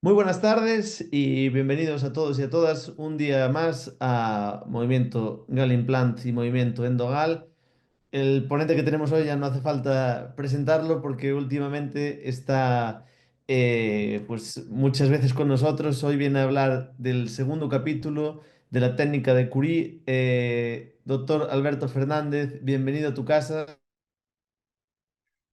Muy buenas tardes y bienvenidos a todos y a todas un día más a Movimiento Galimplant y Movimiento Endogal. El ponente que tenemos hoy ya no hace falta presentarlo porque últimamente está pues muchas veces con nosotros. Hoy viene a hablar del segundo capítulo de la técnica de Curie. Doctor Alberto Fernández, bienvenido a tu casa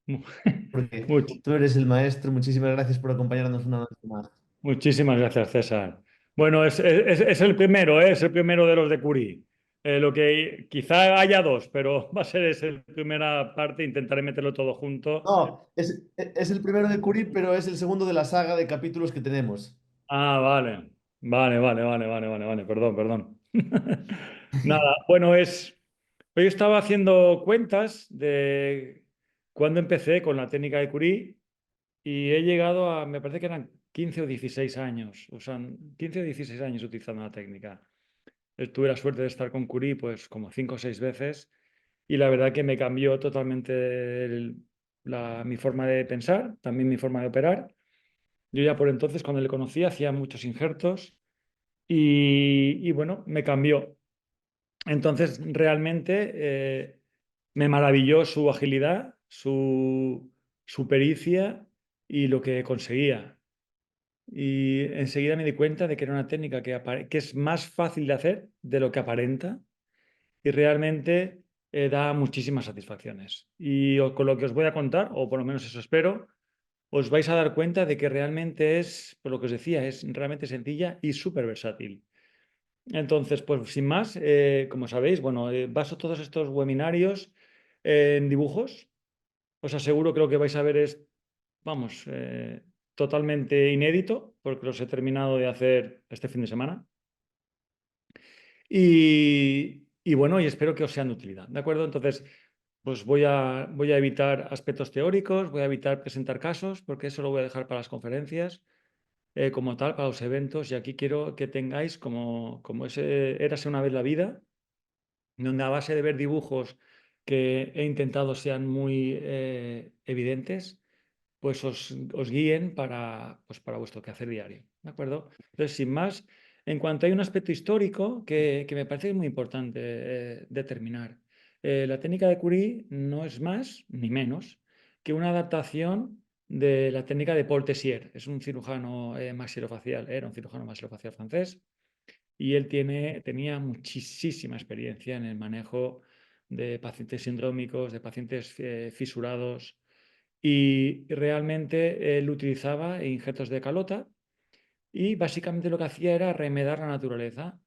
Mu- porque much- tú eres el maestro. Muchísimas gracias por acompañarnos una vez más. Muchísimas gracias, César. Bueno, es el primero, ¿eh? Es el primero de los de Curie. Lo que quizá haya dos, pero va a ser esa la primera parte. Intentaré meterlo todo junto. No, es el primero de Curie, pero es el segundo de la saga de capítulos que tenemos. Ah, vale. Vale. Perdón, perdón. Nada, bueno, hoy estaba haciendo cuentas de cuándo empecé con la técnica de Curie y he llegado a, me parece que eran 15 o 16 años, o sea, 15 o 16 años utilizando la técnica. Tuve la suerte de estar con Curie pues como 5 o 6 veces y la verdad que me cambió totalmente mi forma de pensar, también mi forma de operar. Yo ya por entonces, cuando le conocí, hacía muchos injertos y bueno, me cambió. Entonces, realmente me maravilló su agilidad, su pericia y lo que conseguía. Y enseguida me di cuenta de que era una técnica que es más fácil de hacer de lo que aparenta y realmente da muchísimas satisfacciones. Con lo que os voy a contar, o por lo menos eso espero, os vais a dar cuenta de que realmente es, por lo que os decía, es realmente sencilla y súper versátil. Entonces, pues sin más, como sabéis, bueno, baso todos estos webinarios en dibujos. Os aseguro que lo que vais a ver es, vamos, totalmente inédito, porque los he terminado de hacer este fin de semana. Y bueno, y espero que os sean de utilidad, ¿de acuerdo? Entonces, pues voy a evitar aspectos teóricos, voy a evitar presentar casos, porque eso lo voy a dejar para las conferencias, como tal, para los eventos. Y aquí quiero que tengáis como ese érase una vez la vida, donde a base de ver dibujos que he intentado sean muy evidentes, pues os guíen pues para vuestro quehacer diario. ¿De acuerdo? Entonces, sin más, en cuanto hay un aspecto histórico que me parece muy importante determinar, la técnica de Curie no es más ni menos que una adaptación de la técnica de Paul Tessier. Es un cirujano maxilofacial, era un cirujano maxilofacial francés y él tenía muchísima experiencia en el manejo de pacientes sindrómicos, de pacientes fisurados, y realmente él utilizaba injertos de calota y básicamente lo que hacía era remedar la naturaleza.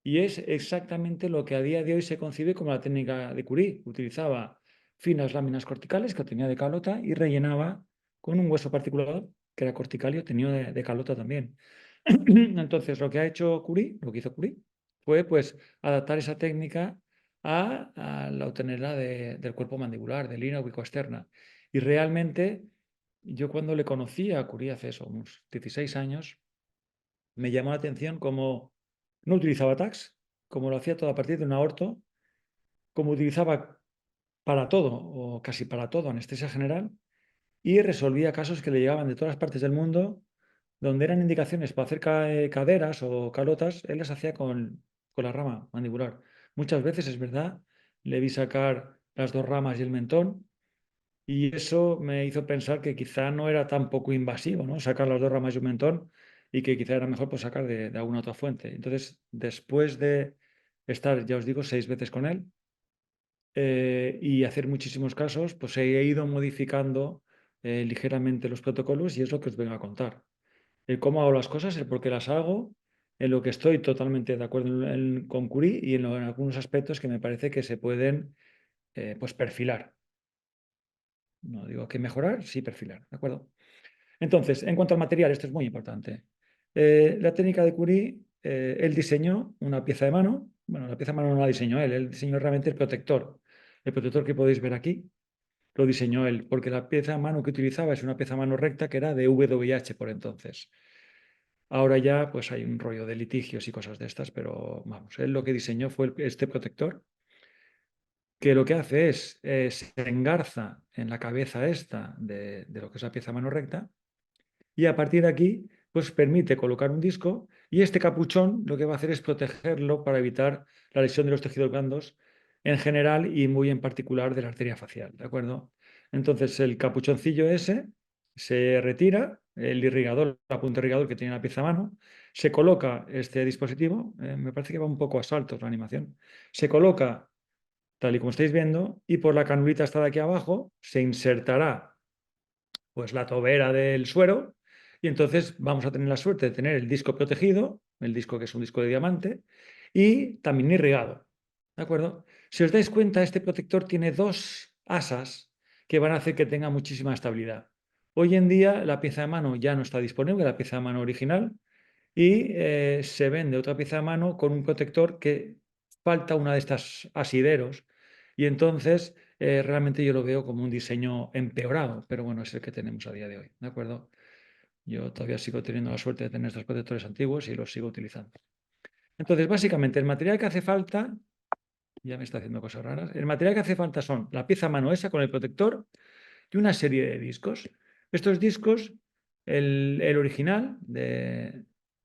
Y es exactamente lo que a día de hoy se concibe como la técnica de Curie. Utilizaba finas láminas corticales que tenía de calota y rellenaba con un hueso particular que era corticalio, tenía de calota también. Entonces, lo que ha hecho Curie, lo que hizo Curie, fue pues adaptar esa técnica a la obtenerla del cuerpo mandibular, de línea ubicoexterna. Y realmente, yo cuando le conocí a Curie hace eso, unos 16 años, me llamó la atención cómo no utilizaba tags, como lo hacía todo a partir de un aorto, como utilizaba para todo o casi para todo anestesia general y resolvía casos que le llegaban de todas las partes del mundo, donde eran indicaciones para hacer caderas o calotas, él las hacía con la rama mandibular. Muchas veces, es verdad, le vi sacar las dos ramas y el mentón, y eso me hizo pensar que quizá no era tan poco invasivo, ¿no? Sacar las dos ramas y un mentón, y que quizá era mejor pues, sacar de alguna otra fuente. Entonces, después de estar, ya os digo, 6 veces con él, y hacer muchísimos casos, pues he ido modificando ligeramente los protocolos y es lo que os vengo a contar. El cómo hago las cosas, el por qué las hago, en lo que estoy totalmente de acuerdo con Curie y en algunos aspectos que me parece que se pueden pues perfilar. No digo que mejorar, sí perfilar, ¿de acuerdo? Entonces, en cuanto al material, esto es muy importante. La técnica de Curie, él diseñó una pieza de mano. Bueno, la pieza de mano no la diseñó él diseñó realmente el protector. El protector que podéis ver aquí lo diseñó él, porque la pieza de mano que utilizaba es una pieza de mano recta que era de VIH por entonces. Ahora ya pues hay un rollo de litigios y cosas de estas, pero vamos, él lo que diseñó fue este protector, que lo que hace es, se engarza en la cabeza esta de lo que es la pieza de mano recta, y a partir de aquí pues permite colocar un disco y este capuchón lo que va a hacer es protegerlo para evitar la lesión de los tejidos blandos en general y muy en particular de la arteria facial, ¿de acuerdo? Entonces el capuchoncillo ese se retira, el irrigador, la punta de irrigador que tiene la pieza a mano, se coloca este dispositivo, me parece que va un poco a saltos la animación, se coloca tal y como estáis viendo y por la canulita esta de aquí abajo se insertará pues la tobera del suero y entonces vamos a tener la suerte de tener el disco protegido, el disco que es un disco de diamante, y también irrigado. ¿De acuerdo? Si os dais cuenta, este protector tiene dos asas que van a hacer que tenga muchísima estabilidad. Hoy en día la pieza de mano ya no está disponible, la pieza de mano original, y se vende otra pieza de mano con un protector que falta una de estas asideros y entonces realmente yo lo veo como un diseño empeorado, pero bueno, es el que tenemos a día de hoy, ¿de acuerdo? Yo todavía sigo teniendo la suerte de tener estos protectores antiguos y los sigo utilizando. Entonces, básicamente, el material que hace falta, ya me está haciendo cosas raras, el material que hace falta son la pieza a mano esa con el protector y una serie de discos. Estos discos, el original,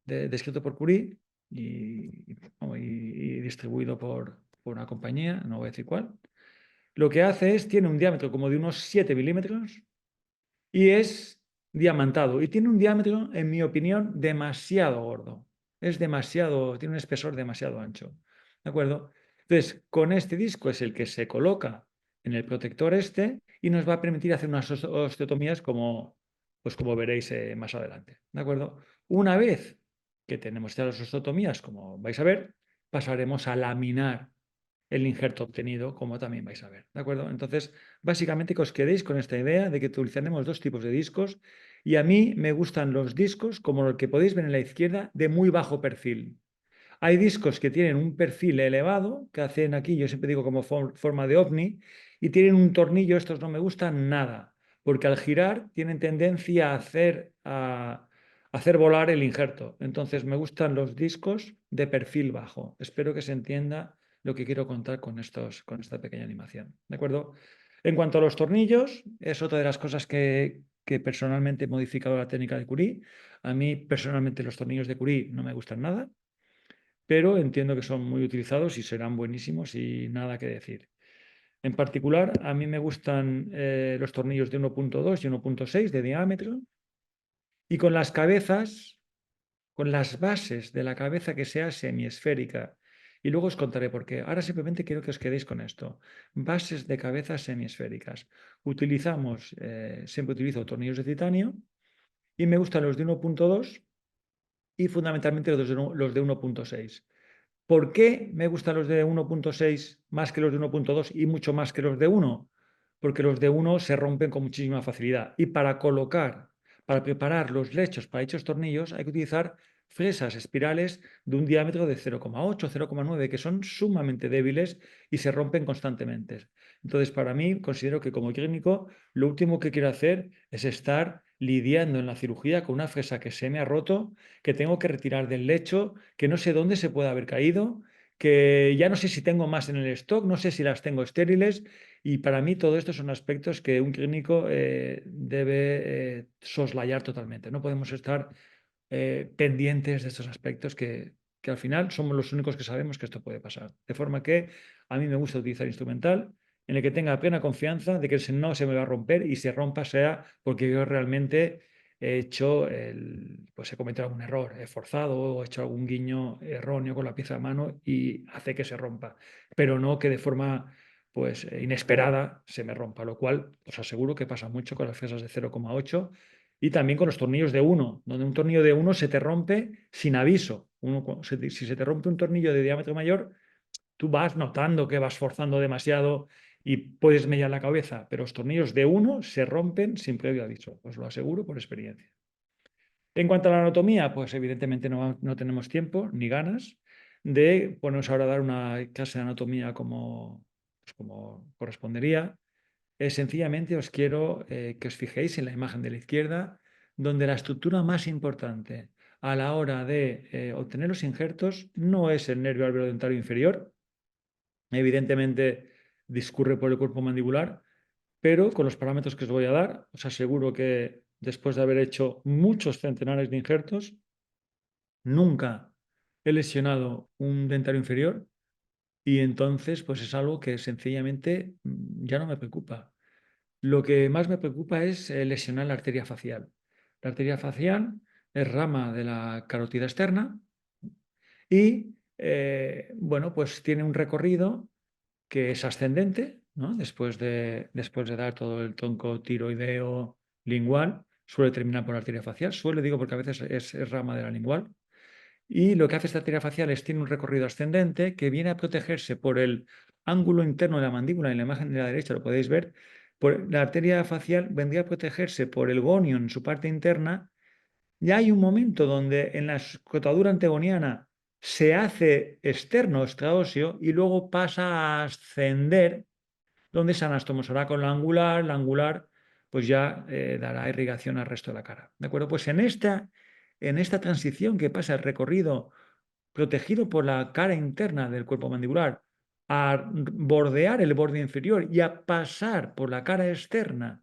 descrito por Curie y distribuido por una compañía, no voy a decir cuál, lo que hace es, tiene un diámetro como de unos 7 milímetros y es diamantado. Y tiene un diámetro, en mi opinión, demasiado gordo. Es demasiado, tiene un espesor demasiado ancho. ¿De acuerdo? Entonces, con este disco es el que se coloca en el protector este y nos va a permitir hacer unas osteotomías como, pues como veréis más adelante. ¿De acuerdo? Una vez que tenemos ya las osteotomías, como vais a ver, pasaremos a laminar el injerto obtenido, como también vais a ver. ¿De acuerdo? Entonces, básicamente que os quedéis con esta idea de que utilizaremos dos tipos de discos y a mí me gustan los discos, como los que podéis ver en la izquierda, de muy bajo perfil. Hay discos que tienen un perfil elevado, que hacen aquí, yo siempre digo como forma de ovni, y tienen un tornillo, estos no me gustan nada, porque al girar tienen tendencia a hacer volar el injerto. Entonces me gustan los discos de perfil bajo. Espero que se entienda lo que quiero contar con esta pequeña animación. ¿De acuerdo? En cuanto a los tornillos, es otra de las cosas que personalmente he modificado la técnica de Curie. A mí personalmente los tornillos de Curie no me gustan nada, pero entiendo que son muy utilizados y serán buenísimos y nada que decir. En particular, a mí me gustan los tornillos de 1.2 y 1.6 de diámetro y con las cabezas, con las bases de la cabeza que sea semiesférica. Y luego os contaré por qué. Ahora simplemente quiero que os quedéis con esto. Bases de cabeza semiesféricas. Siempre utilizo tornillos de titanio y me gustan los de 1.2 y fundamentalmente los de 1.6. ¿Por qué me gustan los de 1.6 más que los de 1.2 y mucho más que los de 1? Porque los de 1 se rompen con muchísima facilidad. Y para preparar los lechos para dichos tornillos, hay que utilizar fresas espirales de un diámetro de 0,8, 0,9, que son sumamente débiles y se rompen constantemente. Entonces, para mí, considero que como clínico, lo último que quiero hacer es estar lidiando en la cirugía con una fresa que se me ha roto, que tengo que retirar del lecho, que no sé dónde se puede haber caído, que ya no sé si tengo más en el stock, no sé si las tengo estériles y para mí todo esto son aspectos que un clínico debe soslayar totalmente. No podemos estar pendientes de estos aspectos que al final somos los únicos que sabemos que esto puede pasar. De forma que a mí me gusta utilizar instrumental en el que tenga plena confianza de que no se me va a romper y si rompa sea porque yo realmente pues he cometido algún error, he forzado o he hecho algún guiño erróneo con la pieza de mano y hace que se rompa, pero no que de forma pues inesperada se me rompa, lo cual os aseguro que pasa mucho con las fresas de 0,8 y también con los tornillos de 1, donde un tornillo de 1 se te rompe sin aviso. Si se te rompe un tornillo de diámetro mayor, tú vas notando que vas forzando demasiado y puedes mellar la cabeza, pero los tornillos de 1 se rompen sin previo aviso, os lo aseguro por experiencia. En cuanto a la anatomía, pues evidentemente no tenemos tiempo ni ganas de ponernos ahora a dar una clase de anatomía como correspondería. Sencillamente os quiero que os fijéis en la imagen de la izquierda, donde la estructura más importante a la hora de obtener los injertos no es el nervio alveolo-dentario inferior, evidentemente discurre por el cuerpo mandibular, pero con los parámetros que os voy a dar, os aseguro que después de haber hecho muchos centenares de injertos, nunca he lesionado un dentario inferior y entonces pues es algo que sencillamente ya no me preocupa. Lo que más me preocupa es lesionar la arteria facial. La arteria facial es rama de la carótida externa y bueno, pues tiene un recorrido que es ascendente, ¿no? Después de dar todo el tronco tiroideo lingual, suele terminar por la arteria facial. Suele, digo, porque a veces es rama de la lingual. Y lo que hace esta arteria facial es tiene un recorrido ascendente que viene a protegerse por el ángulo interno de la mandíbula. En la imagen de la derecha lo podéis ver. La arteria facial vendría a protegerse por el gonio en su parte interna. Ya hay un momento donde en la escotadura antegoniana se hace externo extraóseo y luego pasa a ascender, donde se anastomosará con la angular pues ya dará irrigación al resto de la cara. ¿De acuerdo? Pues en esta transición que pasa el recorrido protegido por la cara interna del cuerpo mandibular a bordear el borde inferior y a pasar por la cara externa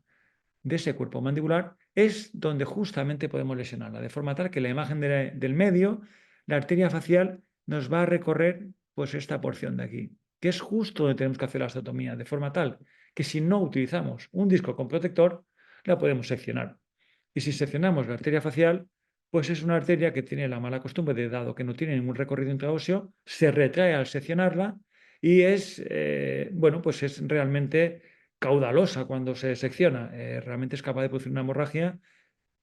de ese cuerpo mandibular, es donde justamente podemos lesionarla, de forma tal que la imagen del medio, la arteria facial, nos va a recorrer pues esta porción de aquí, que es justo donde tenemos que hacer la osteotomía, de forma tal que si no utilizamos un disco con protector, la podemos seccionar. Y si seccionamos la arteria facial, pues es una arteria que tiene la mala costumbre de, dado que no tiene ningún recorrido intraóseo, se retrae al seccionarla y bueno, pues es realmente caudalosa cuando se secciona. Realmente es capaz de producir una hemorragia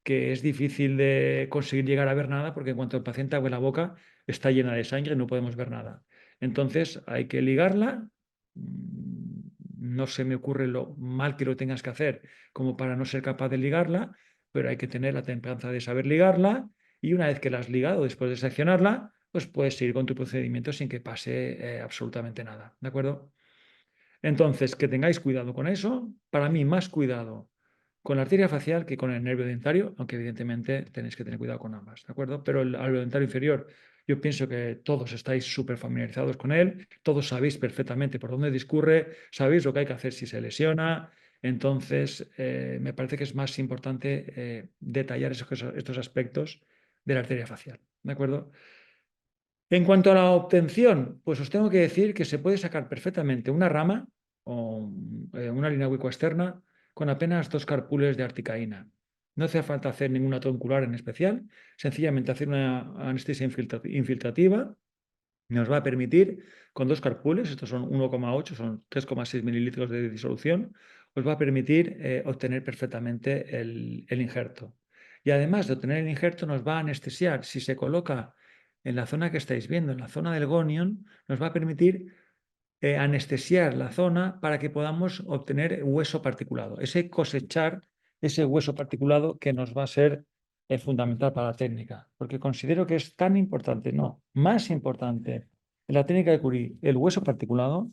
que es difícil de conseguir llegar a ver nada porque en cuanto el paciente abre la boca está llena de sangre y no podemos ver nada. Entonces hay que ligarla. No se me ocurre lo mal que lo tengas que hacer como para no ser capaz de ligarla, pero hay que tener la templanza de saber ligarla y una vez que la has ligado después de seccionarla, pues puedes seguir con tu procedimiento sin que pase absolutamente nada. ¿De acuerdo? Entonces, que tengáis cuidado con eso. Para mí, más cuidado con la arteria facial que con el nervio dentario, aunque evidentemente tenéis que tener cuidado con ambas, ¿de acuerdo? Pero el nervio dentario inferior, yo pienso que todos estáis súper familiarizados con él, todos sabéis perfectamente por dónde discurre, sabéis lo que hay que hacer si se lesiona. Entonces, me parece que es más importante detallar estos aspectos de la arteria facial, ¿de acuerdo? En cuanto a la obtención, pues os tengo que decir que se puede sacar perfectamente una rama o una línea externa con apenas 2 carpules de articaína. No hace falta hacer ninguna troncular en especial, sencillamente hacer una anestesia infiltrativa nos va a permitir, con 2 carpules, estos son 1,8, son 3,6 mililitros de disolución, os va a permitir obtener perfectamente el injerto. Y además de obtener el injerto, nos va a anestesiar. Si se coloca en la zona que estáis viendo, en la zona del gonion, nos va a permitir anestesiar la zona para que podamos obtener hueso particulado. Cosechar ese hueso particulado que nos va a ser fundamental para la técnica, porque considero que es tan importante, no, más importante en la técnica de Curie el hueso particulado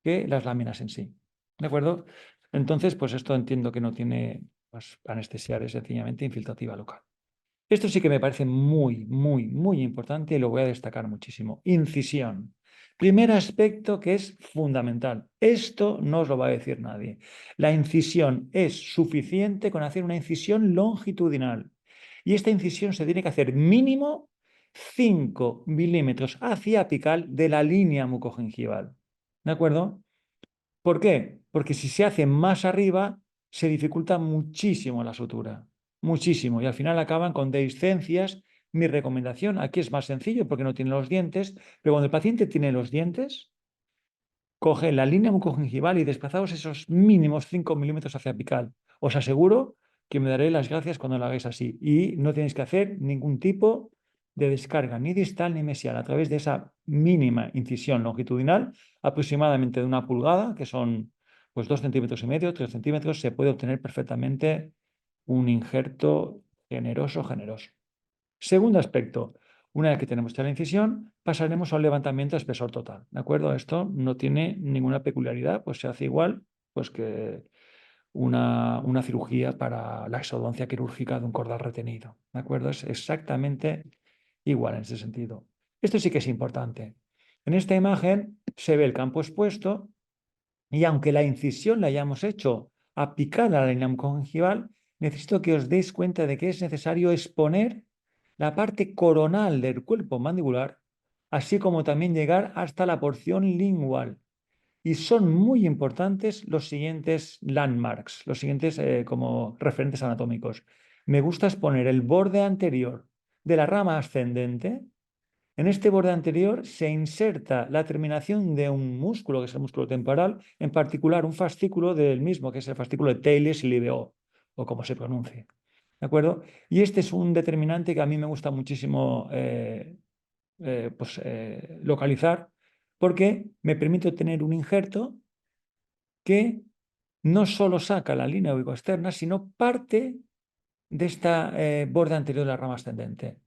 que las láminas en sí. ¿De acuerdo? Entonces, pues esto entiendo que no tiene pues, anestesiar, es sencillamente infiltrativa local. Esto sí que me parece muy, muy, muy importante y lo voy a destacar muchísimo. Incisión. Primer aspecto que es fundamental. Esto no os lo va a decir nadie. La incisión es suficiente con hacer una incisión longitudinal. Y esta incisión se tiene que hacer mínimo 5 milímetros hacia apical de la línea mucogingival. ¿De acuerdo? ¿Por qué? Porque si se hace más arriba, se dificulta muchísimo la sutura, muchísimo, y al final acaban con dehiscencias. Mi recomendación, aquí es más sencillo porque no tiene los dientes, pero cuando el paciente tiene los dientes, coge la línea mucogingival y desplazaos esos mínimos 5 milímetros hacia apical. Os aseguro que me daré las gracias cuando lo hagáis así. Y no tenéis que hacer ningún tipo de descarga, ni distal ni mesial, a través de esa mínima incisión longitudinal, aproximadamente de 1 pulgada, que son pues 2,5 centímetros, 3 centímetros, se puede obtener perfectamente un injerto generoso, generoso. Segundo aspecto, una vez que tenemos ya la incisión, pasaremos a un levantamiento de espesor total, ¿de acuerdo? Esto no tiene ninguna peculiaridad, pues se hace igual pues que una cirugía para la exodoncia quirúrgica de un cordal retenido, ¿de acuerdo? Es exactamente igual en ese sentido. Esto sí que es importante. En esta imagen se ve el campo expuesto y aunque la incisión la hayamos hecho apical a la línea congingival, necesito que os deis cuenta de que es necesario exponer la parte coronal del cuerpo mandibular, así como también llegar hasta la porción lingual. Y son muy importantes los siguientes landmarks, los siguientes como referentes anatómicos. Me gusta exponer el borde anterior de la rama ascendente. En este borde anterior se inserta la terminación de un músculo, que es el músculo temporal, en particular un fascículo del mismo, que es el fascículo de Thales-Ilibeo, o como se pronuncie. ¿De acuerdo? Y este es un determinante que a mí me gusta muchísimo localizar, porque me permite obtener un injerto que no solo saca la línea ubicoexterna, sino parte de esta borde anterior de la rama ascendente.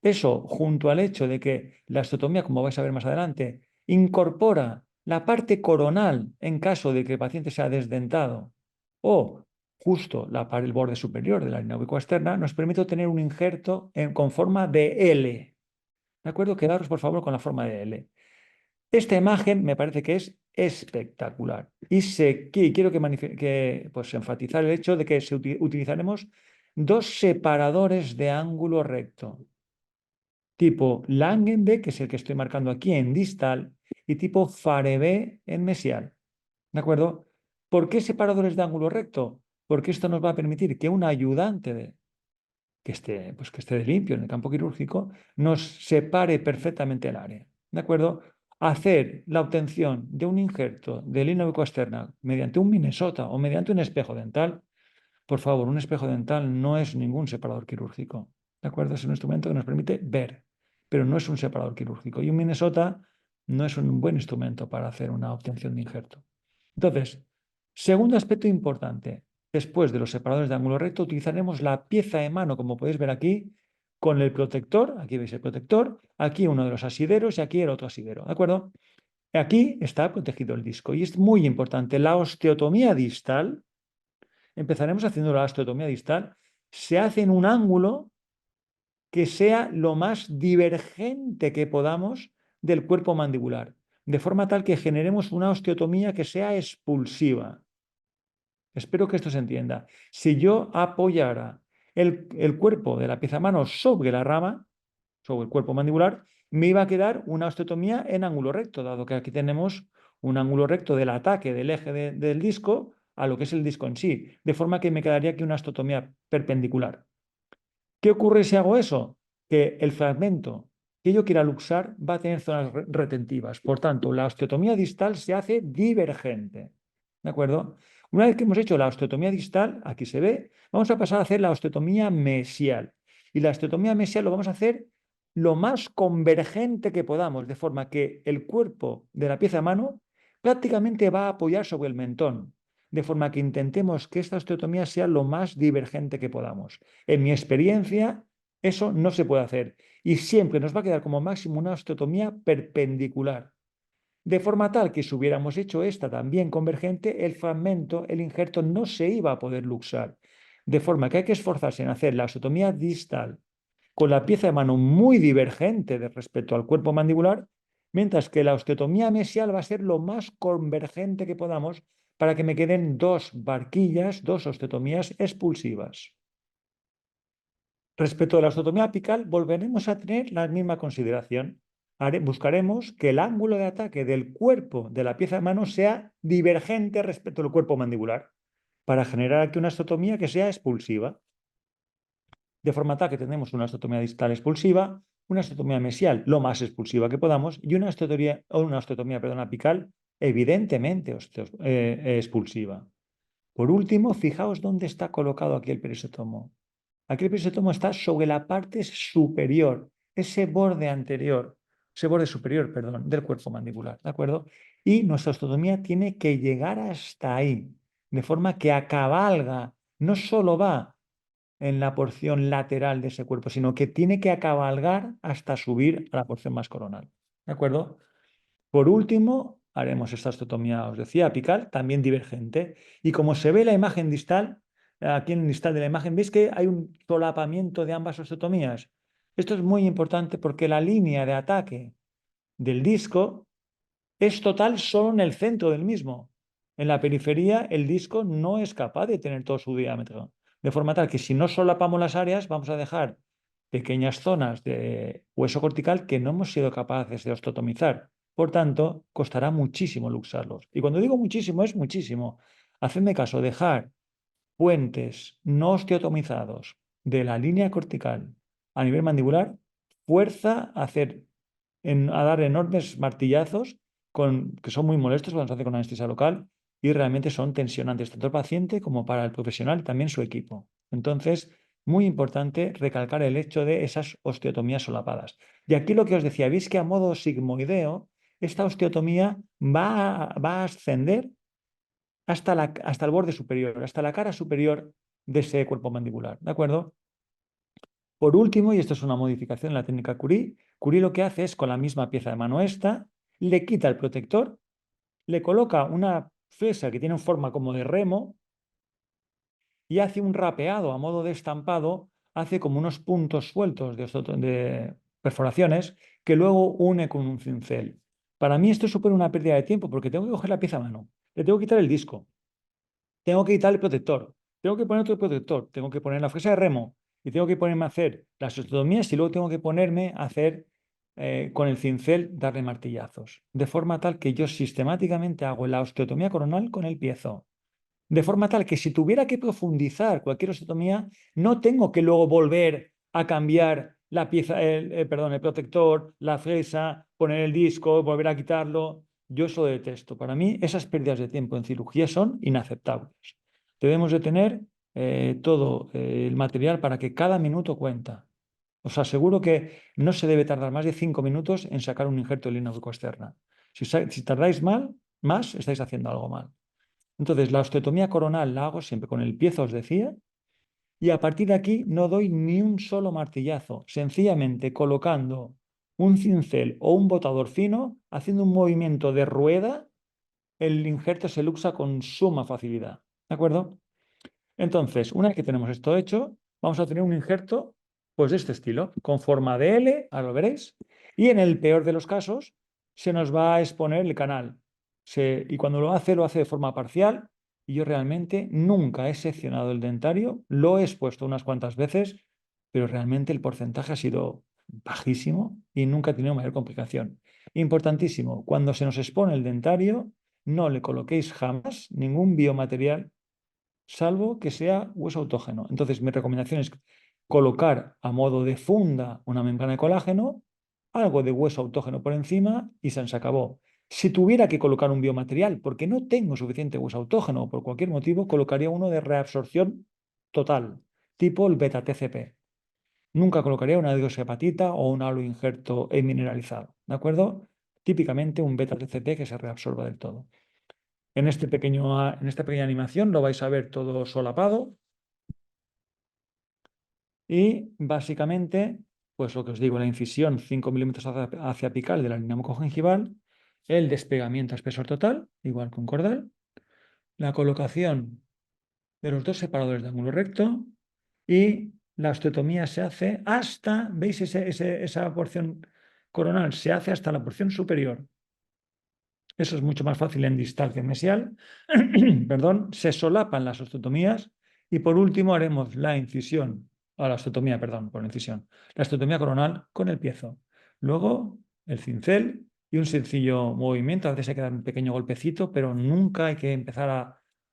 Eso, junto al hecho de que la osteotomía, como vais a ver más adelante, incorpora la parte coronal en caso de que el paciente sea desdentado o justo el borde superior de la línea ubicoexterna, nos permite obtener un injerto con forma de L. ¿De acuerdo? Quedaros, por favor, con la forma de L. Esta imagen me parece que es espectacular y quiero pues, enfatizar el hecho de que utilizaremos dos separadores de ángulo recto, tipo Langenbeck, que es el que estoy marcando aquí en distal, y tipo Farebe en mesial. ¿De acuerdo? ¿Por qué separadores de ángulo recto? Porque esto nos va a permitir que un ayudante que esté de limpio en el campo quirúrgico, nos separe perfectamente el área. ¿De acuerdo? Hacer la obtención de un injerto de línea bucoexterna mediante un Minnesota o mediante un espejo dental, por favor, un espejo dental no es ningún separador quirúrgico. ¿De acuerdo? Es un instrumento que nos permite ver, pero no es un separador quirúrgico. Y un Minnesota no es un buen instrumento para hacer una obtención de injerto. Entonces, segundo aspecto importante, después de los separadores de ángulo recto, utilizaremos la pieza de mano, como podéis ver aquí, con el protector. Aquí veis el protector, aquí uno de los asideros y aquí el otro asidero. ¿De acuerdo? Aquí está protegido el disco y es muy importante. La osteotomía distal, empezaremos haciendo la osteotomía distal, se hace en un ángulo que sea lo más divergente que podamos del cuerpo mandibular, de forma tal que generemos una osteotomía que sea expulsiva. Espero que esto se entienda. Si yo apoyara el cuerpo de la pieza mano sobre la rama, sobre el cuerpo mandibular, me iba a quedar una osteotomía en ángulo recto, dado que aquí tenemos un ángulo recto del ataque del eje del disco a lo que es el disco en sí, de forma que me quedaría aquí una osteotomía perpendicular. ¿Qué ocurre si hago eso? Que el fragmento que yo quiera luxar va a tener zonas retentivas. Por tanto, la osteotomía distal se hace divergente. ¿De acuerdo? Una vez que hemos hecho la osteotomía distal, aquí se ve, vamos a pasar a hacer la osteotomía mesial. Y la osteotomía mesial lo vamos a hacer lo más convergente que podamos, de forma que el cuerpo de la pieza de mano prácticamente va a apoyar sobre el mentón, de forma que intentemos que esta osteotomía sea lo más divergente que podamos. En mi experiencia, eso no se puede hacer y siempre nos va a quedar como máximo una osteotomía perpendicular. De forma tal que si hubiéramos hecho esta también convergente, el fragmento, el injerto no se iba a poder luxar. De forma que hay que esforzarse en hacer la osteotomía distal con la pieza de mano muy divergente respecto al cuerpo mandibular, mientras que la osteotomía mesial va a ser lo más convergente que podamos para que me queden dos barquillas, dos osteotomías expulsivas. Respecto a la osteotomía apical, volveremos a tener la misma consideración. Buscaremos que el ángulo de ataque del cuerpo de la pieza de mano sea divergente respecto al cuerpo mandibular, para generar aquí una osteotomía que sea expulsiva. De forma tal que tenemos una osteotomía distal expulsiva, una osteotomía mesial lo más expulsiva que podamos y una osteotomía apical evidentemente expulsiva. Por último, fijaos dónde está colocado aquí el perisotomo. Aquí el perisotomo está sobre la parte superior, ese borde anterior, ese borde superior, perdón, del cuerpo mandibular, ¿de acuerdo? Y nuestra osteotomía tiene que llegar hasta ahí, de forma que acabalga, no solo va en la porción lateral de ese cuerpo, sino que tiene que acabalgar hasta subir a la porción más coronal, ¿de acuerdo? Por último, haremos esta osteotomía, os decía, apical, también divergente. Y como se ve la imagen distal, aquí en el distal de la imagen, veis que hay un solapamiento de ambas osteotomías. Esto es muy importante porque la línea de ataque del disco es total solo en el centro del mismo. En la periferia, el disco no es capaz de tener todo su diámetro. de forma tal que si no solapamos las áreas, vamos a dejar pequeñas zonas de hueso cortical que no hemos sido capaces de osteotomizar. Por tanto, costará muchísimo luxarlos. Y cuando digo muchísimo, es muchísimo. Hacedme caso, dejar puentes no osteotomizados de la línea cortical a nivel mandibular, fuerza a dar enormes martillazos que son muy molestos cuando se hace con anestesia local y realmente son tensionantes tanto el paciente como para el profesional y también su equipo. Entonces, muy importante recalcar el hecho de esas osteotomías solapadas. Y aquí lo que os decía, veis que a modo sigmoideo, esta osteotomía va a ascender hasta el borde superior, hasta la cara superior de ese cuerpo mandibular. ¿De acuerdo? Por último, y esto es una modificación en la técnica Curie, Curie lo que hace es con la misma pieza de mano esta, le quita el protector, le coloca una fresa que tiene forma como de remo y hace un rapeado a modo de estampado, hace como unos puntos sueltos de perforaciones que luego une con un cincel. Para mí esto supone una pérdida de tiempo porque tengo que coger la pieza a mano, le tengo que quitar el disco, tengo que quitar el protector, tengo que poner otro protector, tengo que poner la fresa de remo y tengo que ponerme a hacer las osteotomías y luego tengo que ponerme a hacer con el cincel darle martillazos, de forma tal que yo sistemáticamente hago la osteotomía coronal con el piezo, de forma tal que si tuviera que profundizar cualquier osteotomía, no tengo que luego volver a cambiar la pieza, perdón, el protector, la fresa, poner el disco, volver a quitarlo. Yo eso lo detesto. Para mí, esas pérdidas de tiempo en cirugía son inaceptables. Debemos de tener todo el material para que cada minuto cuenta. Os aseguro que no se debe tardar más de 5 minutos en sacar un injerto de línea bucoexterna. Si tardáis más, estáis haciendo algo mal. Entonces, la osteotomía coronal la hago siempre con el piezo, os decía, y a partir de aquí no doy ni un solo martillazo, sencillamente colocando un cincel o un botador fino, haciendo un movimiento de rueda, el injerto se luxa con suma facilidad. ¿De acuerdo? Entonces, una vez que tenemos esto hecho, vamos a tener un injerto pues de este estilo, con forma de L, ahora lo veréis, y en el peor de los casos se nos va a exponer el canal. Y cuando lo hace de forma parcial, y yo realmente nunca he seccionado el dentario, lo he expuesto unas cuantas veces, pero realmente el porcentaje ha sido bajísimo y nunca he tenido mayor complicación. Importantísimo, cuando se nos expone el dentario, no le coloquéis jamás ningún biomaterial salvo que sea hueso autógeno. Entonces, mi recomendación es colocar a modo de funda una membrana de colágeno, algo de hueso autógeno por encima y se acabó. Si tuviera que colocar un biomaterial, porque no tengo suficiente hueso autógeno o por cualquier motivo, colocaría uno de reabsorción total, tipo el beta-TCP. Nunca colocaría una hepatita o un aloinjerto mineralizado, ¿de acuerdo? Típicamente un beta-TCP que se reabsorba del todo. En esta pequeña animación lo vais a ver todo solapado y básicamente, pues lo que os digo, la incisión 5 milímetros hacia apical de la línea mucogingival, el despegamiento a espesor total, igual que un cordal, la colocación de los dos separadores de ángulo recto y la osteotomía se hace hasta, ¿veis esa porción coronal? Se hace hasta la porción superior. Eso es mucho más fácil en distal que en mesial. Perdón, se solapan las osteotomías y por último haremos la incisión, o la osteotomía, perdón, por incisión, la osteotomía coronal con el piezo. Luego el cincel y un sencillo movimiento. A veces hay que dar un pequeño golpecito, pero nunca hay que empezar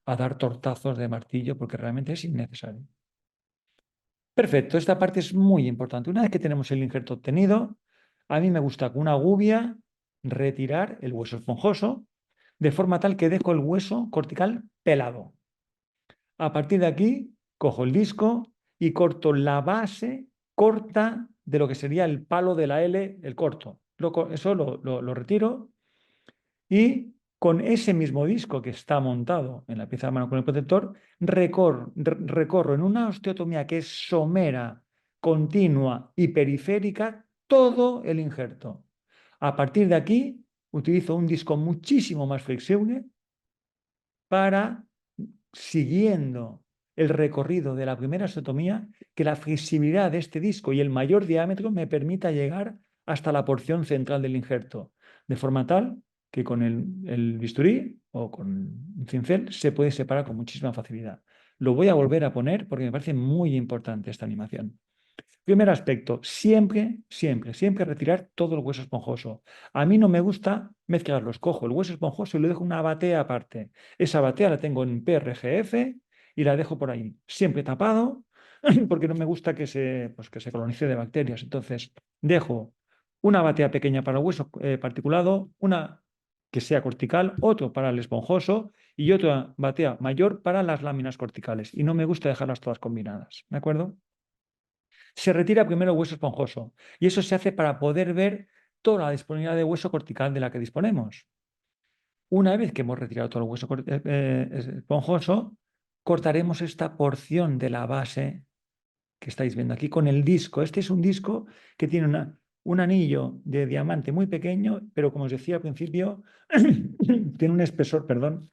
a dar tortazos de martillo porque realmente es innecesario. Perfecto, esta parte es muy importante. Una vez que tenemos el injerto obtenido, a mí me gusta con una gubia retirar el hueso esponjoso de forma tal que dejo el hueso cortical pelado. A partir de aquí, cojo el disco y corto la base corta de lo que sería el palo de la L, el corto. Eso lo retiro y con ese mismo disco que está montado en la pieza de mano con el protector, recorro en una osteotomía que es somera, continua y periférica todo el injerto. A partir de aquí, utilizo un disco muchísimo más flexible para, siguiendo el recorrido de la primera osteotomía, que la flexibilidad de este disco y el mayor diámetro me permita llegar hasta la porción central del injerto, de forma tal que con el bisturí o con un cincel se puede separar con muchísima facilidad. Lo voy a volver a poner porque me parece muy importante esta animación. Primer aspecto, siempre, siempre, siempre retirar todo el hueso esponjoso. A mí no me gusta mezclarlos. Cojo el hueso esponjoso y lo dejo en una batea aparte. Esa batea la tengo en PRGF y la dejo por ahí, siempre tapado, porque no me gusta pues, que se colonice de bacterias. Entonces, dejo una batea pequeña para el hueso particulado, una que sea cortical, otro para el esponjoso y otra batea mayor para las láminas corticales. Y no me gusta dejarlas todas combinadas. ¿De acuerdo? Se retira primero el hueso esponjoso y eso se hace para poder ver toda la disponibilidad de hueso cortical de la que disponemos. Una vez que hemos retirado todo el hueso esponjoso, cortaremos esta porción de la base que estáis viendo aquí con el disco. Este es un disco que tiene un anillo de diamante muy pequeño, pero como os decía al principio, tiene un espesor, perdón,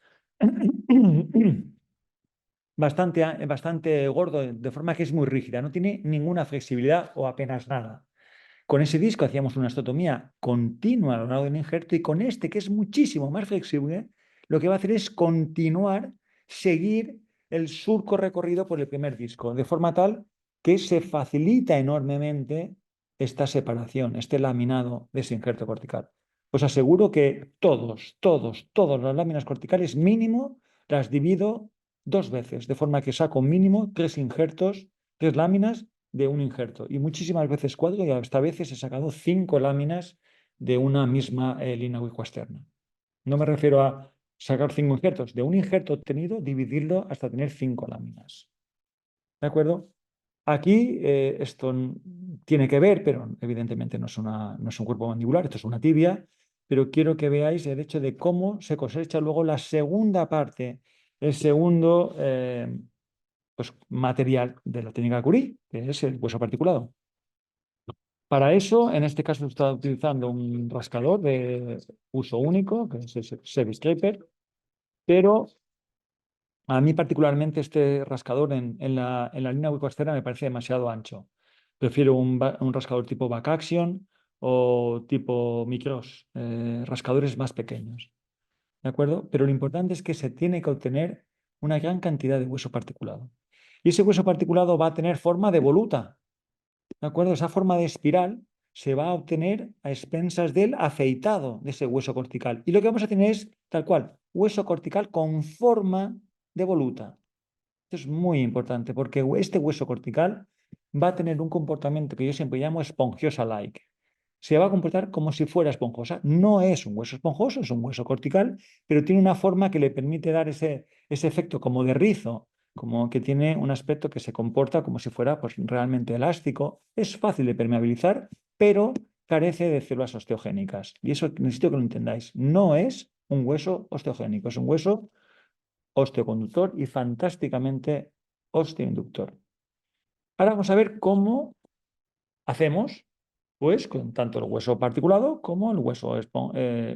bastante gordo, de forma que es muy rígida, no tiene ninguna flexibilidad o apenas nada. Con ese disco hacíamos una osteotomía continua a lo largo del injerto y con este, que es muchísimo más flexible, lo que va a hacer es continuar, seguir el surco recorrido por el primer disco, de forma tal que se facilita enormemente esta separación, este laminado de ese injerto cortical. Os aseguro que todas las láminas corticales mínimo las divido dos veces, de forma que saco mínimo tres injertos, tres láminas de un injerto y muchísimas veces cuatro y hasta veces he sacado cinco láminas de una misma línea externa. No me refiero a sacar cinco injertos, de un injerto obtenido, dividirlo hasta tener cinco láminas. ¿De acuerdo? Aquí esto tiene que ver, pero evidentemente no es un cuerpo mandibular, esto es una tibia, pero quiero que veáis el hecho de cómo se cosecha luego la segunda parte, el segundo pues, material de la técnica Curie, que es el hueso particulado. Para eso, en este caso, está utilizando un rascador de uso único, que es el Sevi Scraper, pero a mí particularmente este rascador en la línea wicostera me parece demasiado ancho. Prefiero un rascador tipo back action o tipo micros, rascadores más pequeños. ¿De acuerdo? Pero lo importante es que se tiene que obtener una gran cantidad de hueso particulado. Y ese hueso particulado va a tener forma de voluta. ¿De acuerdo? Esa forma de espiral se va a obtener a expensas del afeitado de ese hueso cortical. Y lo que vamos a tener es, tal cual, hueso cortical con forma de voluta. Esto es muy importante porque este hueso cortical va a tener un comportamiento que yo siempre llamo esponjosa-like. Se va a comportar como si fuera esponjosa. No es un hueso esponjoso, es un hueso cortical, pero tiene una forma que le permite dar ese efecto como de rizo, como que tiene un aspecto que se comporta como si fuera pues, realmente elástico. Es fácil de permeabilizar, pero carece de células osteogénicas. Y eso necesito que lo entendáis. No es un hueso osteogénico, es un hueso osteoconductor y fantásticamente osteoinductor. Ahora vamos a ver cómo hacemos, pues, con tanto el hueso particulado como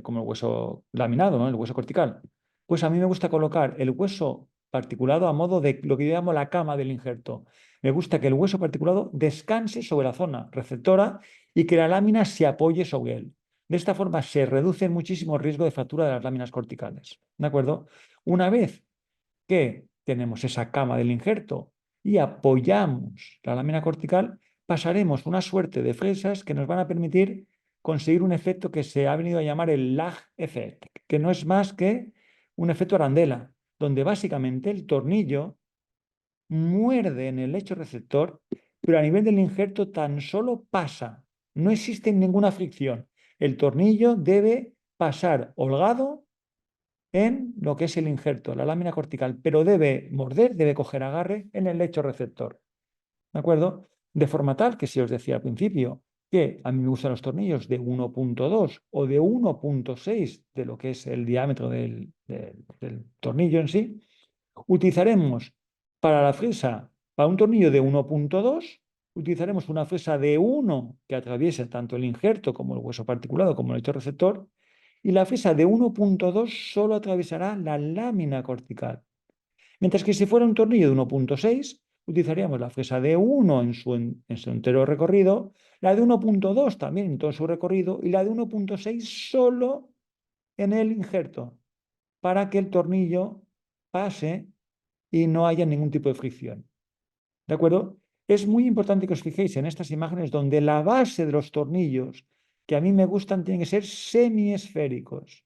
como el hueso laminado, ¿no? El hueso cortical. Pues a mí me gusta colocar el hueso particulado a modo de lo que yo llamo la cama del injerto. Me gusta que el hueso particulado descanse sobre la zona receptora y que la lámina se apoye sobre él. De esta forma se reduce muchísimo el riesgo de fractura de las láminas corticales. ¿De acuerdo? Una vez que tenemos esa cama del injerto y apoyamos la lámina cortical, pasaremos una suerte de fresas que nos van a permitir conseguir un efecto que se ha venido a llamar el lag effect, que no es más que un efecto arandela, donde básicamente el tornillo muerde en el lecho receptor, pero a nivel del injerto tan solo pasa, no existe ninguna fricción. El tornillo debe pasar holgado en lo que es el injerto, la lámina cortical, pero debe morder, debe coger agarre en el lecho receptor. ¿De acuerdo? De forma tal que, si os decía al principio que a mí me gustan los tornillos de 1.2 o de 1.6 de lo que es el diámetro del tornillo en sí, utilizaremos para la fresa, para un tornillo de 1.2, utilizaremos una fresa de 1 que atraviese tanto el injerto como el hueso particulado como el lecho receptor, y la fresa de 1.2 solo atravesará la lámina cortical. Mientras que si fuera un tornillo de 1.6, utilizaríamos la fresa de 1 en su entero recorrido, la de 1.2 también en todo su recorrido y la de 1.6 solo en el injerto, para que el tornillo pase y no haya ningún tipo de fricción. ¿De acuerdo? Es muy importante que os fijéis en estas imágenes donde la base de los tornillos, que a mí me gustan, tienen que ser semiesféricos.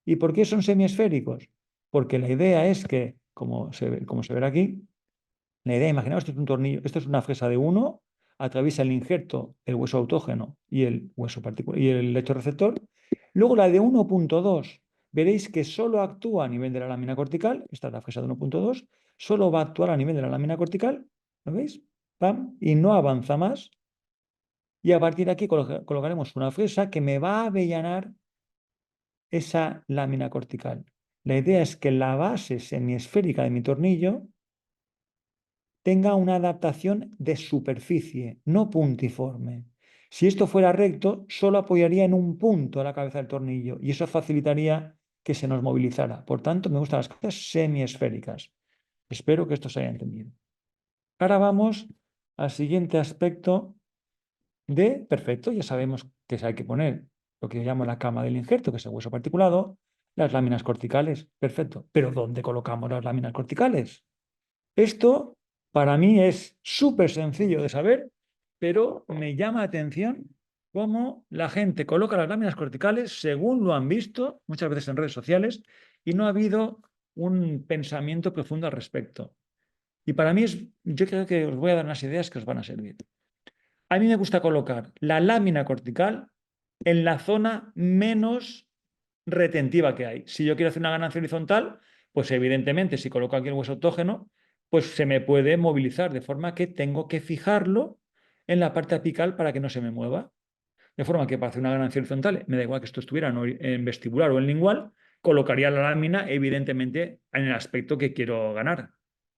¿Y por qué son semiesféricos? Porque la idea es que, como se verá aquí, la idea, imaginaos, esto es un tornillo, esto es una fresa de 1, atraviesa el injerto, el hueso autógeno y el hueso particular y el lecho receptor. Luego la de 1.2, veréis que solo actúa a nivel de la lámina cortical, esta es la fresa de 1.2, solo va a actuar a nivel de la lámina cortical, ¿lo veis? ¡Pam! Y no avanza más. Y a partir de aquí colocaremos una fresa que me va a avellanar esa lámina cortical. La idea es que la base semiesférica de mi tornillo tenga una adaptación de superficie, no puntiforme. Si esto fuera recto, solo apoyaría en un punto la cabeza del tornillo y eso facilitaría que se nos movilizara. Por tanto, me gustan las cosas semiesféricas. Espero que esto se haya entendido. Ahora vamos al siguiente aspecto perfecto, ya sabemos que hay que poner lo que yo llamo la cama del injerto, que es el hueso particulado, las láminas corticales, perfecto. Pero ¿dónde colocamos las láminas corticales? Esto para mí es súper sencillo de saber, pero me llama la atención cómo la gente coloca las láminas corticales según lo han visto muchas veces en redes sociales y no ha habido un pensamiento profundo al respecto. Y para mí yo creo que os voy a dar unas ideas que os van a servir. A mí me gusta colocar la lámina cortical en la zona menos retentiva que hay. Si yo quiero hacer una ganancia horizontal, pues evidentemente si coloco aquí el hueso autógeno, pues se me puede movilizar, de forma que tengo que fijarlo en la parte apical para que no se me mueva. De forma que para hacer una ganancia horizontal, me da igual que esto estuviera en vestibular o en lingual, colocaría la lámina evidentemente en el aspecto que quiero ganar.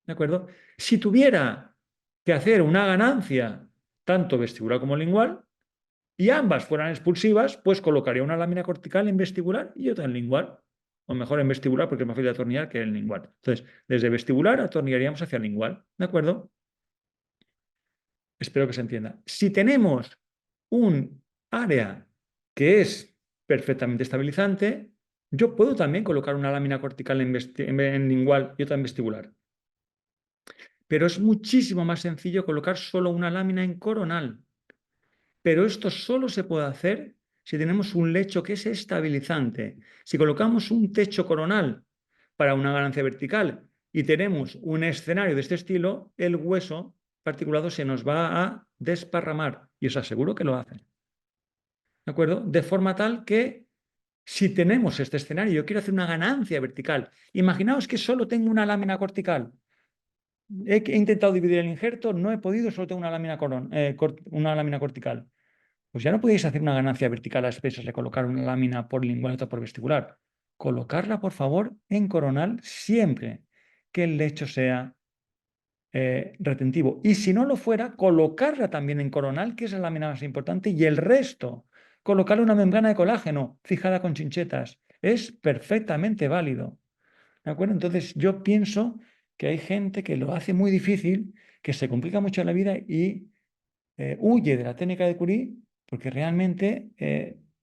¿De acuerdo? Si tuviera que hacer una ganancia tanto vestibular como lingual, y ambas fueran expulsivas, pues colocaría una lámina cortical en vestibular y otra en lingual. O mejor en vestibular porque es más fácil de atornillar que en lingual. Entonces, desde vestibular atornillaríamos hacia lingual. ¿De acuerdo? Espero que se entienda. Si tenemos un área que es perfectamente estabilizante, yo puedo también colocar una lámina cortical en lingual y otra en vestibular. Pero es muchísimo más sencillo colocar solo una lámina en coronal. Pero esto solo se puede hacer si tenemos un lecho que es estabilizante. Si colocamos un techo coronal para una ganancia vertical y tenemos un escenario de este estilo, el hueso particulado se nos va a desparramar y os aseguro que lo hace. ¿De acuerdo? De forma tal que si tenemos este escenario, yo quiero hacer una ganancia vertical. Imaginaos que solo tengo una lámina cortical. He intentado dividir el injerto, no he podido, solo tengo una lámina cortical. Pues ya no podéis hacer una ganancia vertical a expensas de colocar una lámina por lingual y otra por vestibular. Colocarla, por favor, en coronal siempre que el lecho sea retentivo. Y si no lo fuera, colocarla también en coronal, que es la lámina más importante, y el resto, colocarle una membrana de colágeno fijada con chinchetas. Es perfectamente válido. ¿De acuerdo? Entonces, yo pienso que hay gente que lo hace muy difícil, que se complica mucho la vida y huye de la técnica de Curie porque realmente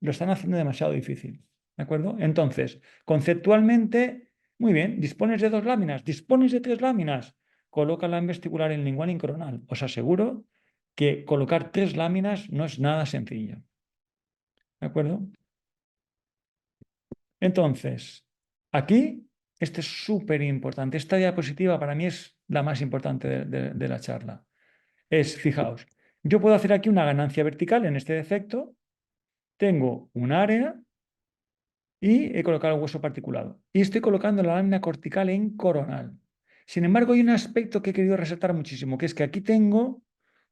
lo están haciendo demasiado difícil. ¿De acuerdo? Entonces, conceptualmente, muy bien, dispones de 2 láminas, dispones de 3 láminas, colócala en vestibular, en lingual y en coronal. Os aseguro que colocar 3 láminas no es nada sencillo. ¿De acuerdo? Entonces, aquí, este es súper importante. Esta diapositiva para mí es la más importante de la charla. Fijaos, yo puedo hacer aquí una ganancia vertical en este defecto. Tengo un área y he colocado el hueso particulado. Y estoy colocando la lámina cortical en coronal. Sin embargo, hay un aspecto que he querido resaltar muchísimo, que es que aquí tengo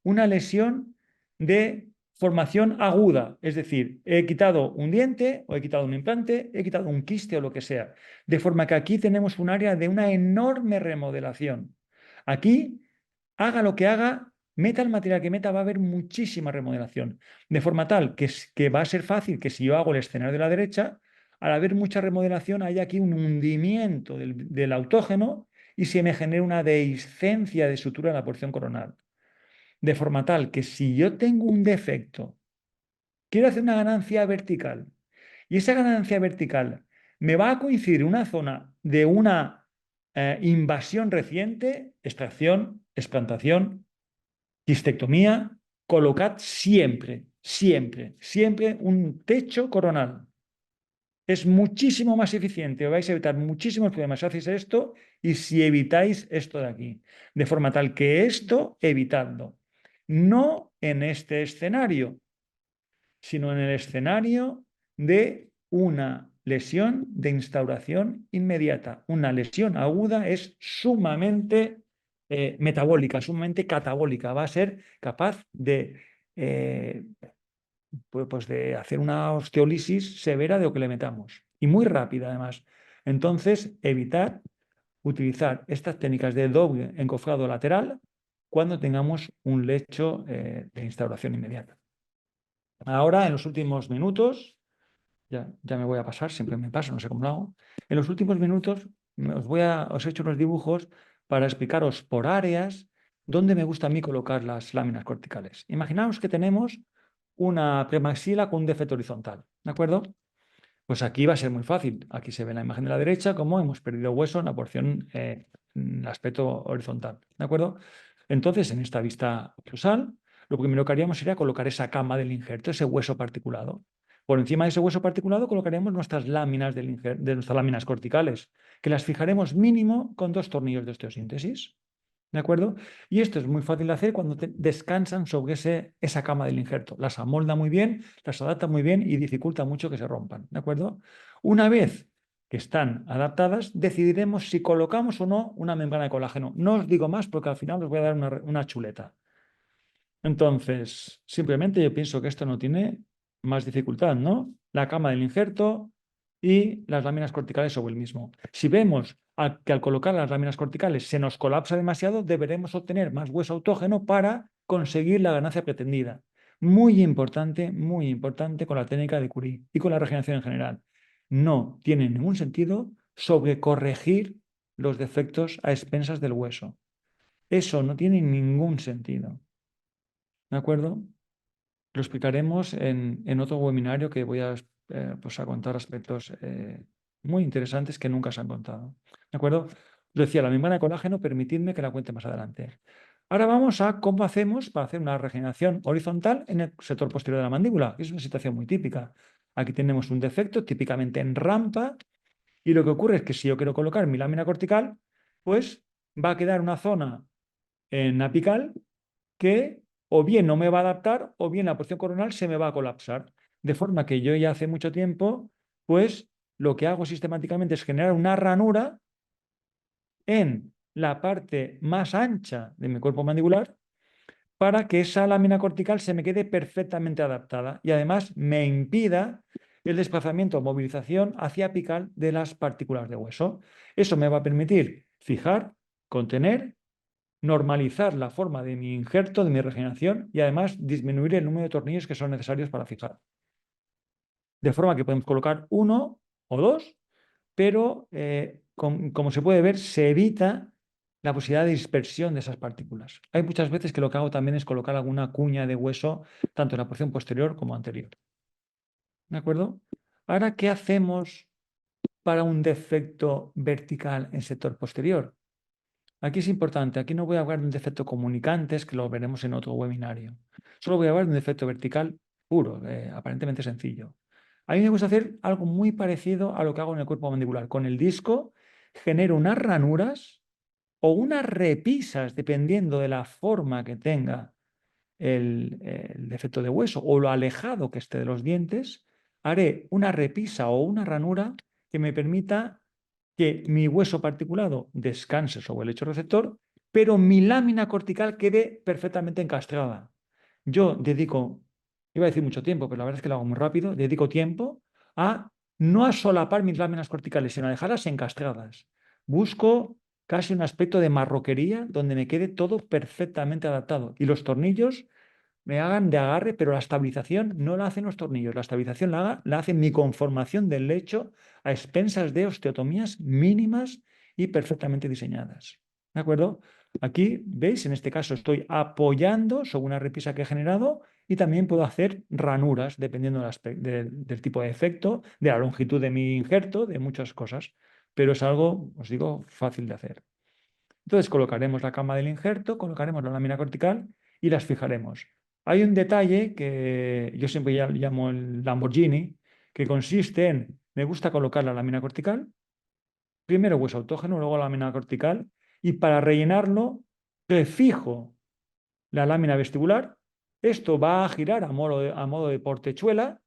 una lesión de formación aguda. Es decir, he quitado un diente o he quitado un implante, he quitado un quiste o lo que sea. De forma que aquí tenemos un área de una enorme remodelación. Aquí, haga lo que haga, meta el material que meta, va a haber muchísima remodelación. De forma tal que va a ser fácil que si yo hago el escenario de la derecha, al haber mucha remodelación, hay aquí un hundimiento del autógeno y se me genera una dehiscencia de sutura en la porción coronal. De forma tal que si yo tengo un defecto, quiero hacer una ganancia vertical y esa ganancia vertical me va a coincidir una zona de una invasión reciente, extracción, explantación, quistectomía, colocad siempre, siempre, siempre un techo coronal. Es muchísimo más eficiente, vais a evitar muchísimos problemas si hacéis esto y si evitáis esto de aquí. De forma tal que esto, evitadlo. No en este escenario, sino en el escenario de una lesión de instauración inmediata. Una lesión aguda es sumamente metabólica, sumamente catabólica. Va a ser capaz de pues de hacer una osteólisis severa de lo que le metamos y muy rápida además. Entonces, evitar utilizar estas técnicas de doble encofrado lateral cuando tengamos un lecho de instauración inmediata. Ahora, en los últimos minutos, ya me voy a pasar, siempre me paso, no sé cómo lo hago. En los últimos minutos os he hecho unos dibujos para explicaros por áreas dónde me gusta a mí colocar las láminas corticales. Imaginaos que tenemos una premaxila con un defecto horizontal, ¿de acuerdo? Pues aquí va a ser muy fácil. Aquí se ve en la imagen de la derecha cómo hemos perdido hueso en la porción, en el aspecto horizontal, ¿de acuerdo? Entonces, en esta vista occlusal, lo primero que haríamos sería colocar esa cama del injerto, ese hueso particulado. Por encima de ese hueso particulado colocaríamos nuestras láminas de nuestras láminas corticales, que las fijaremos mínimo con 2 tornillos de osteosíntesis. ¿De acuerdo? Y esto es muy fácil de hacer cuando descansan sobre esa cama del injerto. Las amolda muy bien, las adapta muy bien y dificulta mucho que se rompan. ¿De acuerdo? Una vez que están adaptadas, decidiremos si colocamos o no una membrana de colágeno. No os digo más porque al final os voy a dar una chuleta. Entonces, simplemente yo pienso que esto no tiene más dificultad, ¿no? La cama del injerto y las láminas corticales sobre el mismo. Si vemos que al colocar las láminas corticales se nos colapsa demasiado, deberemos obtener más hueso autógeno para conseguir la ganancia pretendida. Muy importante con la técnica de Curie y con la regeneración en general. No tiene ningún sentido sobrecorregir los defectos a expensas del hueso. Eso no tiene ningún sentido. ¿De acuerdo? Lo explicaremos en otro webinario que voy pues a contar aspectos muy interesantes que nunca se han contado. ¿De acuerdo? Os decía, la membrana de colágeno, permitidme que la cuente más adelante. Ahora vamos a cómo hacemos para hacer una regeneración horizontal en el sector posterior de la mandíbula. Es una situación muy típica. Aquí tenemos un defecto típicamente en rampa y lo que ocurre es que si yo quiero colocar mi lámina cortical, pues va a quedar una zona en apical que o bien no me va a adaptar o bien la porción coronal se me va a colapsar. De forma que yo ya hace mucho tiempo, pues lo que hago sistemáticamente es generar una ranura en la parte más ancha de mi cuerpo mandibular para que esa lámina cortical se me quede perfectamente adaptada y además me impida el desplazamiento o movilización hacia apical de las partículas de hueso. Eso me va a permitir fijar, contener, normalizar la forma de mi injerto, de mi regeneración y además disminuir el número de tornillos que son necesarios para fijar. De forma que podemos colocar uno o dos, pero como se puede ver, se evita la posibilidad de dispersión de esas partículas. Hay muchas veces que lo que hago también es colocar alguna cuña de hueso, tanto en la porción posterior como anterior. ¿De acuerdo? Ahora, ¿qué hacemos para un defecto vertical en sector posterior? Aquí es importante, aquí no voy a hablar de un defecto comunicantes, que lo veremos en otro webinario. Solo voy a hablar de un defecto vertical puro, aparentemente sencillo. A mí me gusta hacer algo muy parecido a lo que hago en el cuerpo mandibular. Con el disco genero unas ranuras o unas repisas, dependiendo de la forma que tenga el defecto de hueso o lo alejado que esté de los dientes, haré una repisa o una ranura que me permita que mi hueso particulado descanse sobre el lecho receptor, pero mi lámina cortical quede perfectamente encastrada. Yo dedico, iba a decir mucho tiempo, pero la verdad es que lo hago muy rápido, dedico tiempo a no a solapar mis láminas corticales, sino a dejarlas encastradas. Busco casi un aspecto de marroquería donde me quede todo perfectamente adaptado. Y los tornillos me hagan de agarre, pero la estabilización no la hacen los tornillos, la estabilización la hace mi conformación del lecho a expensas de osteotomías mínimas y perfectamente diseñadas. ¿De acuerdo? Aquí, veis, en este caso estoy apoyando sobre una repisa que he generado y también puedo hacer ranuras dependiendo del tipo de efecto, de la longitud de mi injerto, de muchas cosas. pero es algo, os digo, fácil de hacer. Entonces colocaremos la cama del injerto, colocaremos la lámina cortical y las fijaremos. Hay un detalle que yo siempre ya llamo el Lamborghini, que consiste en, me gusta colocar la lámina cortical, primero hueso autógeno, luego la lámina cortical, y para rellenarlo, prefijo la lámina vestibular. Esto va a girar a modo de portechuela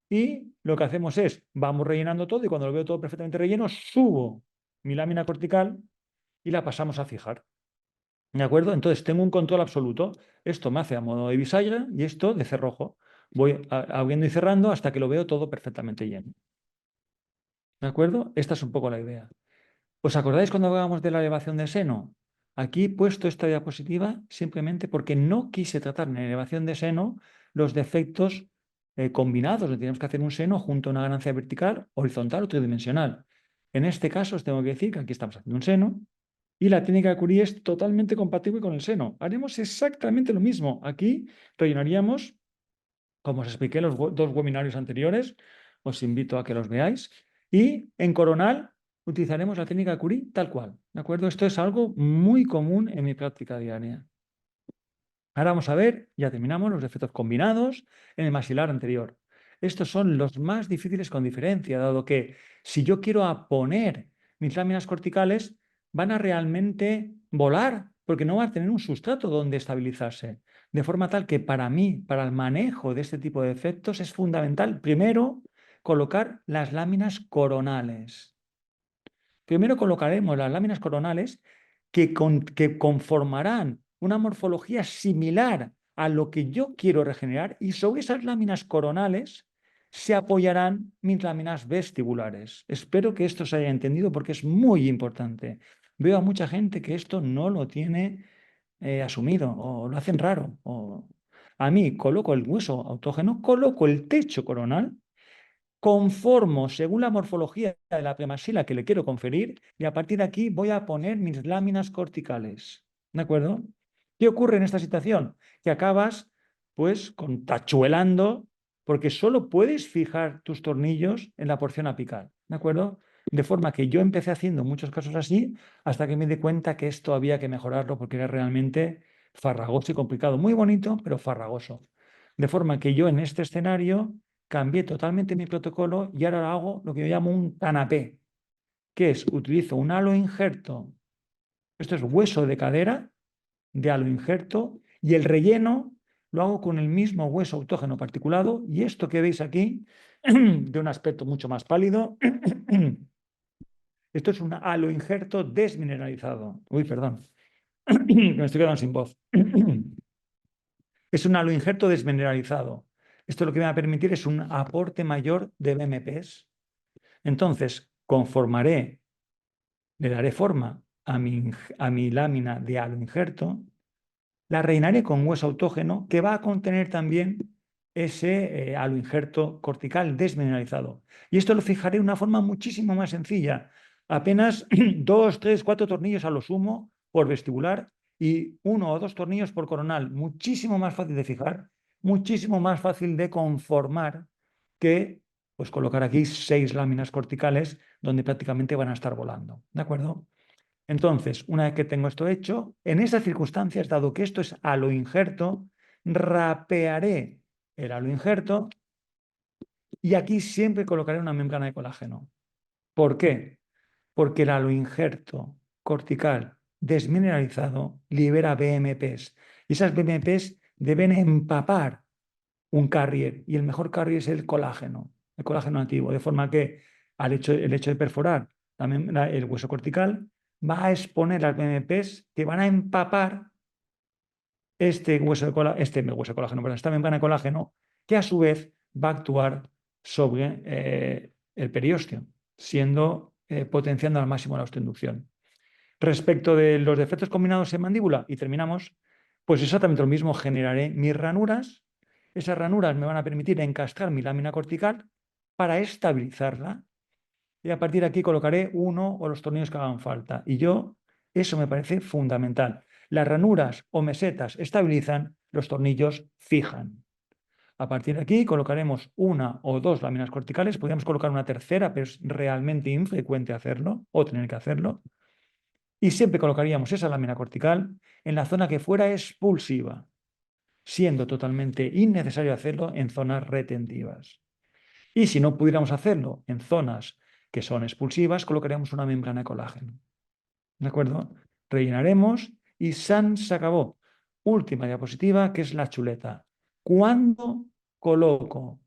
y lo que hacemos es, vamos rellenando todo y cuando lo veo todo perfectamente relleno, subo mi lámina cortical y la pasamos a fijar. ¿De acuerdo? Entonces tengo un control absoluto. Esto me hace a modo de bisagra y esto de cerrojo. Voy abriendo y cerrando hasta que lo veo todo perfectamente lleno. ¿De acuerdo? Esta es un poco la idea. ¿Os acordáis cuando hablábamos de la elevación del seno? Aquí he puesto esta diapositiva simplemente porque no quise tratar en elevación de seno los defectos combinados, donde tenemos que hacer un seno junto a una ganancia vertical, horizontal o tridimensional. En este caso os tengo que decir que aquí estamos haciendo un seno y la técnica de Curie es totalmente compatible con el seno. Haremos exactamente lo mismo. Aquí rellenaríamos, como os expliqué en los dos webinarios anteriores, os invito a que los veáis. Y en coronal utilizaremos la técnica de Curie tal cual. ¿De acuerdo? Esto es algo muy común en mi práctica diaria. Ahora vamos a ver, ya terminamos, los defectos combinados en el maxilar anterior. Estos son los más difíciles con diferencia, dado que si yo quiero poner mis láminas corticales, van a realmente volar, porque no van a tener un sustrato donde estabilizarse. De forma tal que para mí, para el manejo de este tipo de defectos, es fundamental, primero, colocar las láminas coronales. Primero colocaremos las láminas coronales que conformarán una morfología similar a lo que yo quiero regenerar y sobre esas láminas coronales se apoyarán mis láminas vestibulares. Espero que esto se haya entendido porque es muy importante. Veo a mucha gente que esto no lo tiene asumido o lo hacen raro. A mí coloco el hueso autógeno, coloco el techo coronal, conformo según la morfología de la premaxila que le quiero conferir y a partir de aquí voy a poner mis láminas corticales. ¿De acuerdo? ¿Qué ocurre en esta situación? Que acabas pues contachuelando porque solo puedes fijar tus tornillos en la porción apical. ¿De acuerdo? De forma que yo empecé haciendo muchos casos así hasta que me di cuenta que esto había que mejorarlo porque era realmente farragoso y complicado. Muy bonito, pero farragoso. De forma que yo en este escenario cambié totalmente mi protocolo y ahora hago lo que yo llamo un canapé, que es utilizo un halo injerto, esto es hueso de cadera de halo injerto, y el relleno lo hago con el mismo hueso autógeno particulado, y esto que veis aquí, de un aspecto mucho más pálido, esto es un halo injerto desmineralizado. Uy, perdón, me estoy quedando sin voz. Es un halo injerto desmineralizado. Esto lo que me va a permitir es un aporte mayor de BMPs. Entonces, conformaré, le daré forma a mi lámina de halo injerto, la rellenaré con hueso autógeno que va a contener también ese halo injerto cortical desmineralizado. Y esto lo fijaré de una forma muchísimo más sencilla. Apenas 2, 3, 4 tornillos a lo sumo por vestibular y 1 o 2 tornillos por coronal. Muchísimo más fácil de fijar, muchísimo más fácil de conformar que pues colocar aquí 6 láminas corticales donde prácticamente van a estar volando. ¿De acuerdo? Entonces, una vez que tengo esto hecho, en esas circunstancias, dado que esto es halo injerto, rapearé el halo injerto y aquí siempre colocaré una membrana de colágeno. ¿Por qué? Porque el halo injerto cortical desmineralizado libera BMPs y esas BMPs deben empapar un carrier y el mejor carrier es el colágeno nativo, de forma que el hecho de perforar también el hueso cortical va a exponer las BMPs que van a empapar este hueso de colágeno, perdón, esta membrana de colágeno, que a su vez va a actuar sobre el periósteo, potenciando al máximo la osteoinducción. Respecto de los defectos combinados en mandíbula, y terminamos, pues exactamente lo mismo, generaré mis ranuras. Esas ranuras me van a permitir encastrar mi lámina cortical para estabilizarla y a partir de aquí colocaré uno o los tornillos que hagan falta. Y eso me parece fundamental. Las ranuras o mesetas estabilizan, los tornillos fijan. A partir de aquí colocaremos una o dos láminas corticales, podríamos colocar una tercera, pero es realmente infrecuente hacerlo o tener que hacerlo. Y siempre colocaríamos esa lámina cortical en la zona que fuera expulsiva, siendo totalmente innecesario hacerlo en zonas retentivas. Y si no pudiéramos hacerlo en zonas que son expulsivas, colocaríamos una membrana de colágeno. ¿De acuerdo? Rellenaremos y ¡san! Se acabó. Última diapositiva, que es la chuleta. ¿Cuándo coloco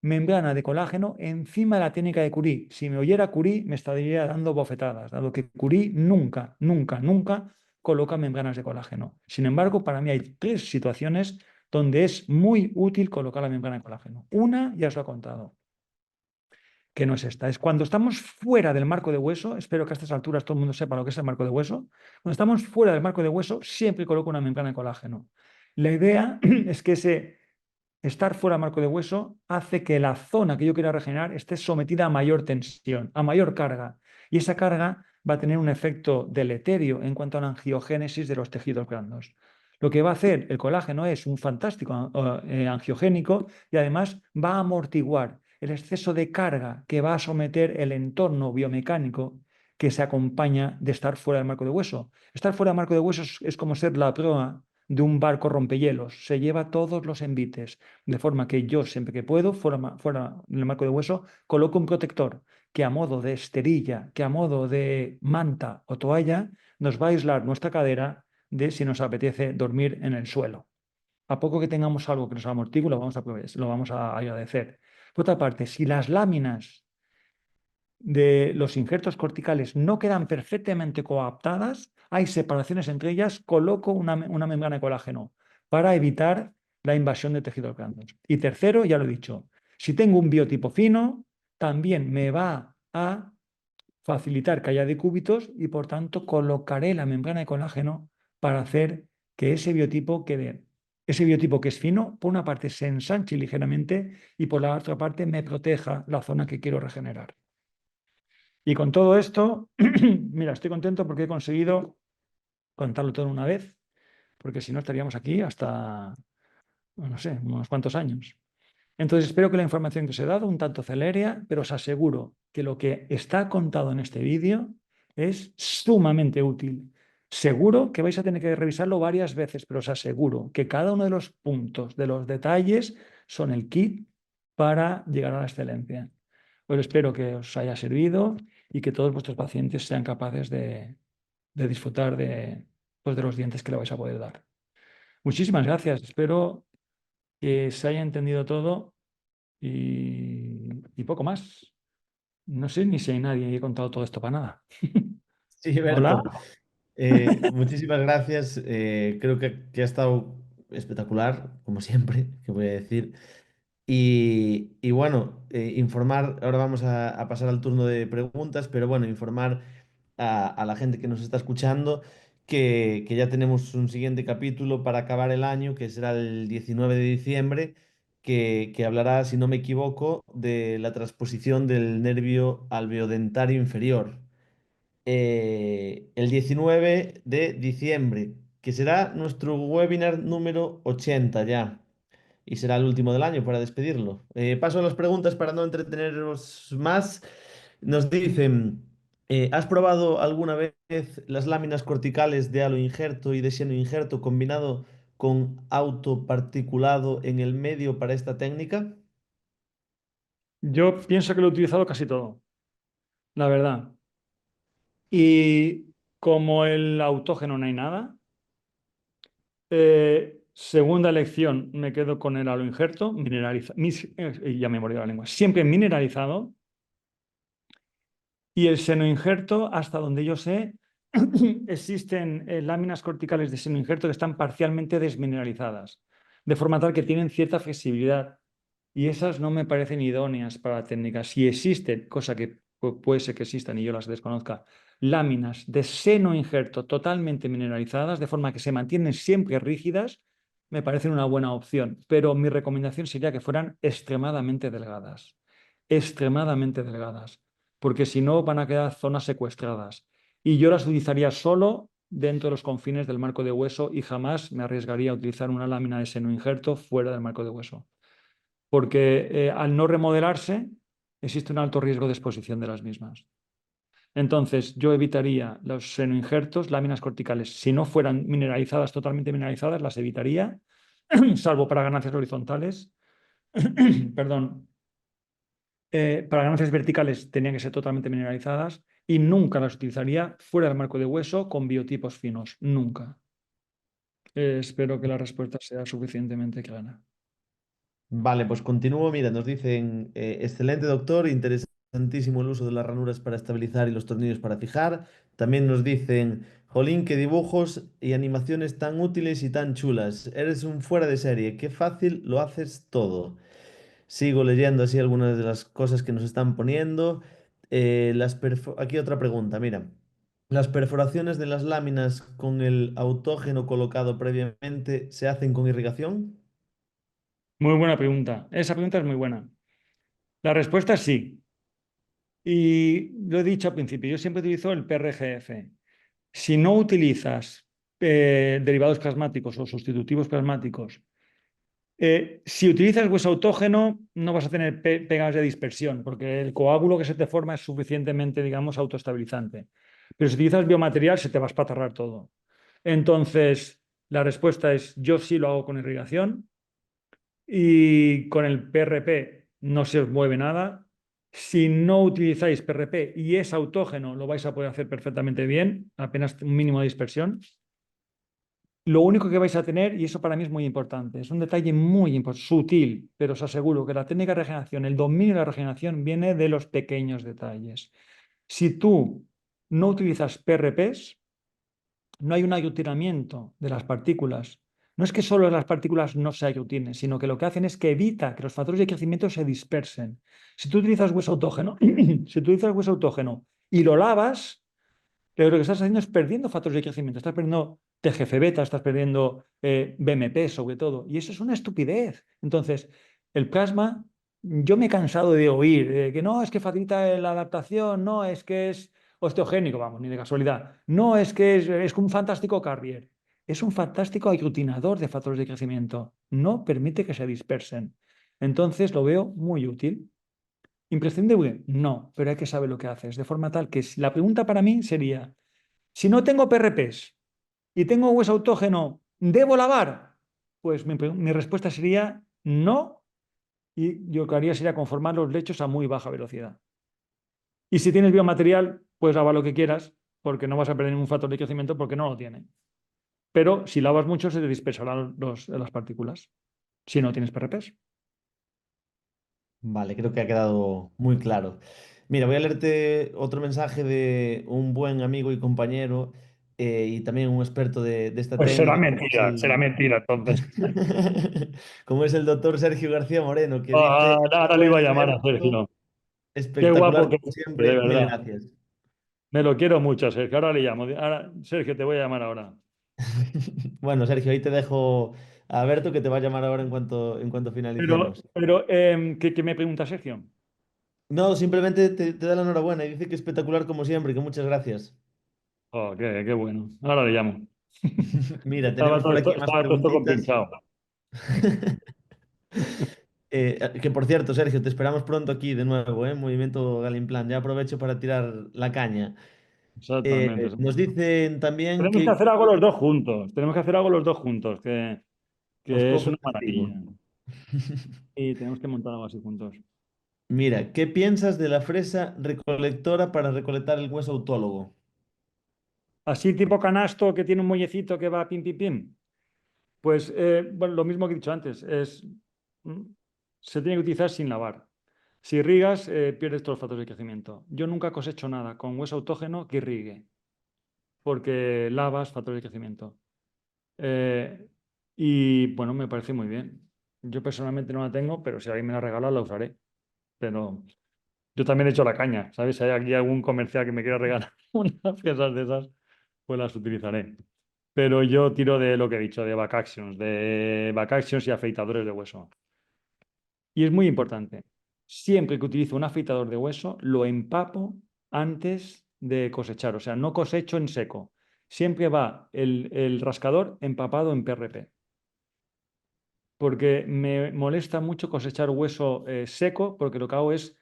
membrana de colágeno encima de la técnica de Curie? Si me oyera Curie, me estaría dando bofetadas, dado que Curie nunca, nunca, nunca coloca membranas de colágeno. Sin embargo, para mí hay tres situaciones donde es muy útil colocar la membrana de colágeno. Una, ya os lo he contado, que no es esta. Es cuando estamos fuera del marco de hueso, espero que a estas alturas todo el mundo sepa lo que es el marco de hueso. Cuando estamos fuera del marco de hueso, siempre coloco una membrana de colágeno. La idea es que ese estar fuera del marco de hueso hace que la zona que yo quiera regenerar esté sometida a mayor tensión, a mayor carga. Y esa carga va a tener un efecto deleterio en cuanto a la angiogénesis de los tejidos blandos. Lo que va a hacer el colágeno es un fantástico angiogénico y además va a amortiguar el exceso de carga que va a someter el entorno biomecánico que se acompaña de estar fuera del marco de hueso. Estar fuera del marco de hueso es como ser la proa de un barco rompehielos. Se lleva todos los envites, de forma que yo, siempre que puedo, fuera del marco de hueso, coloco un protector que a modo de esterilla, que a modo de manta o toalla, nos va a aislar nuestra cadera de si nos apetece dormir en el suelo. A poco que tengamos algo que nos amortigue, lo vamos a agradecer. Por otra parte, si las láminas de los injertos corticales no quedan perfectamente coaptadas, hay separaciones entre ellas, coloco una membrana de colágeno para evitar la invasión de tejidos blandos. Y tercero, ya lo he dicho, si tengo un biotipo fino, también me va a facilitar que haya decúbitos y por tanto colocaré la membrana de colágeno para hacer que ese biotipo que es fino, por una parte se ensanche ligeramente y por la otra parte me proteja la zona que quiero regenerar. Y con todo esto, mira, estoy contento porque he conseguido contarlo todo en una vez, porque si no estaríamos aquí hasta, no sé, unos cuantos años. Entonces, espero que la información que os he dado, un tanto celérea, pero os aseguro que lo que está contado en este vídeo es sumamente útil. Seguro que vais a tener que revisarlo varias veces, pero os aseguro que cada uno de los puntos, de los detalles, son el kit para llegar a la excelencia. Pues espero que os haya servido y que todos vuestros pacientes sean capaces de disfrutar pues, de los dientes que le vais a poder dar. Muchísimas gracias. Espero que se haya entendido todo y poco más. No sé ni si hay nadie y he contado todo esto para nada. Sí, Hola. Berto. Muchísimas gracias. Creo que ha estado espectacular, como siempre, que voy a decir. Y bueno, informar, ahora vamos a pasar al turno de preguntas, pero bueno, informar a la gente que nos está escuchando que ya tenemos un siguiente capítulo para acabar el año, que será el 19 de diciembre, que hablará, si no me equivoco, de la transposición del nervio alveodentario inferior. El 19 de diciembre, que será nuestro webinar número 80 ya y será el último del año para despedirlo. Paso a las preguntas para no entreteneros más. Nos dicen, ¿has probado alguna vez las láminas corticales de aloinjerto y de senoinjerto combinado con autoparticulado en el medio para esta técnica? Yo pienso que lo he utilizado casi todo, la verdad. Y como el autógeno no hay nada, segunda elección me quedo con el aloinjerto, mineralizado, ya me he mordido la lengua, siempre mineralizado. Y el senoinjerto, hasta donde yo sé, existen láminas corticales de senoinjerto que están parcialmente desmineralizadas, de forma tal que tienen cierta flexibilidad. Y esas no me parecen idóneas para la técnica. Si existen, cosa que puede ser que existan y yo las desconozca, láminas de senoinjerto totalmente mineralizadas, de forma que se mantienen siempre rígidas, me parecen una buena opción. Pero mi recomendación sería que fueran extremadamente delgadas. Extremadamente delgadas, porque si no van a quedar zonas secuestradas. Y yo las utilizaría solo dentro de los confines del marco de hueso y jamás me arriesgaría a utilizar una lámina de senoinjerto fuera del marco de hueso. porque al no remodelarse existe un alto riesgo de exposición de las mismas. Entonces, yo evitaría los senoinjertos, láminas corticales. Si no fueran mineralizadas, totalmente mineralizadas, las evitaría, salvo para ganancias horizontales. Perdón, para ganancias verticales tenían que ser totalmente mineralizadas y nunca las utilizaría fuera del marco de hueso con biotipos finos. Nunca. Espero que la respuesta sea suficientemente clara. Vale, pues continúo. Mira, nos dicen, excelente doctor, interesantísimo el uso de las ranuras para estabilizar y los tornillos para fijar. También nos dicen, jolín, qué dibujos y animaciones tan útiles y tan chulas. Eres un fuera de serie, qué fácil lo haces todo. Sigo leyendo así algunas de las cosas que nos están poniendo. Aquí otra pregunta, mira. ¿Las perforaciones de las láminas con el autógeno colocado previamente se hacen con irrigación? Muy buena pregunta. Esa pregunta es muy buena. La respuesta es sí. Y lo he dicho al principio, yo siempre utilizo el PRGF. Si no utilizas derivados plasmáticos o sustitutivos plasmáticos, si utilizas hueso autógeno, no vas a tener pegas de dispersión, porque el coágulo que se te forma es suficientemente, digamos, autoestabilizante. Pero si utilizas biomaterial, se te va a espatarrar todo. Entonces, la respuesta es yo sí lo hago con irrigación y con el PRP no se os mueve nada. Si no utilizáis PRP y es autógeno, lo vais a poder hacer perfectamente bien, apenas un mínimo de dispersión. Lo único que vais a tener, y eso para mí es muy importante, es un detalle muy sutil, pero os aseguro que la técnica de regeneración, el dominio de la regeneración viene de los pequeños detalles. Si tú no utilizas PRPs, no hay un aglutinamiento de las partículas. No es que solo las partículas no se aglutinen, sino que lo que hacen es que evita que los factores de crecimiento se dispersen. Si tú utilizas hueso autógeno, si tú utilizas hueso autógeno y lo lavas, pero lo que estás haciendo es perdiendo factores de crecimiento. Estás perdiendo TGF-beta, estás perdiendo BMP sobre todo. Y eso es una estupidez. Entonces, el plasma, yo me he cansado de oír que no, es que facilita la adaptación, no, es que es osteogénico, vamos, ni de casualidad. No, es un fantástico carrier. Es un fantástico aglutinador de factores de crecimiento. No permite que se dispersen. Entonces, lo veo muy útil. ¿Imprescindible? No, pero hay que saber lo que haces. De forma tal que la pregunta para mí sería, si no tengo PRPs y tengo hueso autógeno, ¿debo lavar? Pues mi respuesta sería no, y yo lo que haría sería conformar los lechos a muy baja velocidad. Y si tienes biomaterial, puedes lavar lo que quieras, porque no vas a perder ningún factor de crecimiento porque no lo tiene. Pero si lavas mucho, se te dispersarán las partículas, si no tienes PRPs. Vale, creo que ha quedado muy claro. Mira, voy a leerte otro mensaje de un buen amigo y compañero y también un experto de esta Pues técnica, como es será el, mentira entonces. como es el doctor Sergio García Moreno, que Ah, dice, ahora le iba buen a llamar a Sergio, Sergio. Qué espectacular guapo que como es, de siempre, mil verdad. gracias. Me lo quiero mucho, Sergio. Ahora le llamo. Ahora, Sergio, te voy a llamar ahora. Bueno, Sergio, ahí te dejo a Berto que te va a llamar ahora en cuanto finalicemos. ¿Qué me pregunta Sergio? No, simplemente te da la enhorabuena y dice que espectacular como siempre, que muchas gracias. Oh, qué bueno. Ahora le llamo. Mira, tenemos por aquí más Estaba todo esto preguntitas. compinchado. Que por cierto, Sergio, te esperamos pronto aquí de nuevo, ¿eh? Movimiento Galimplan. Ya aprovecho para tirar la caña. Exactamente. Nos dicen también Tenemos que que hacer algo los dos juntos. Tenemos que hacer algo los dos juntos, os que es cojo una testigo. maravilla. Y tenemos que montar algo así juntos. Mira, ¿qué piensas de la fresa recolectora para recolectar el hueso autólogo? Así tipo canasto que tiene un muellecito que va pim, pim, pim. Pues bueno, lo mismo que he dicho antes, mm, se tiene que utilizar sin lavar. Si irrigas, pierdes todos los factores de crecimiento. Yo nunca cosecho nada con hueso autógeno que irrigue, porque lavas factores de crecimiento. Eh, y bueno, me parece muy bien. Yo personalmente no la tengo, pero si alguien me la regala, la usaré. Pero yo también he hecho la caña, ¿sabes? Si hay aquí algún comercial que me quiera regalar unas piezas de esas, pues las utilizaré. Pero yo tiro de lo que he dicho, de back actions y afeitadores de hueso. Y es muy importante. Siempre que utilizo un afeitador de hueso, lo empapo antes de cosechar. O sea, no cosecho en seco. Siempre va el rascador empapado en PRP. porque me molesta mucho cosechar hueso seco, porque lo que hago es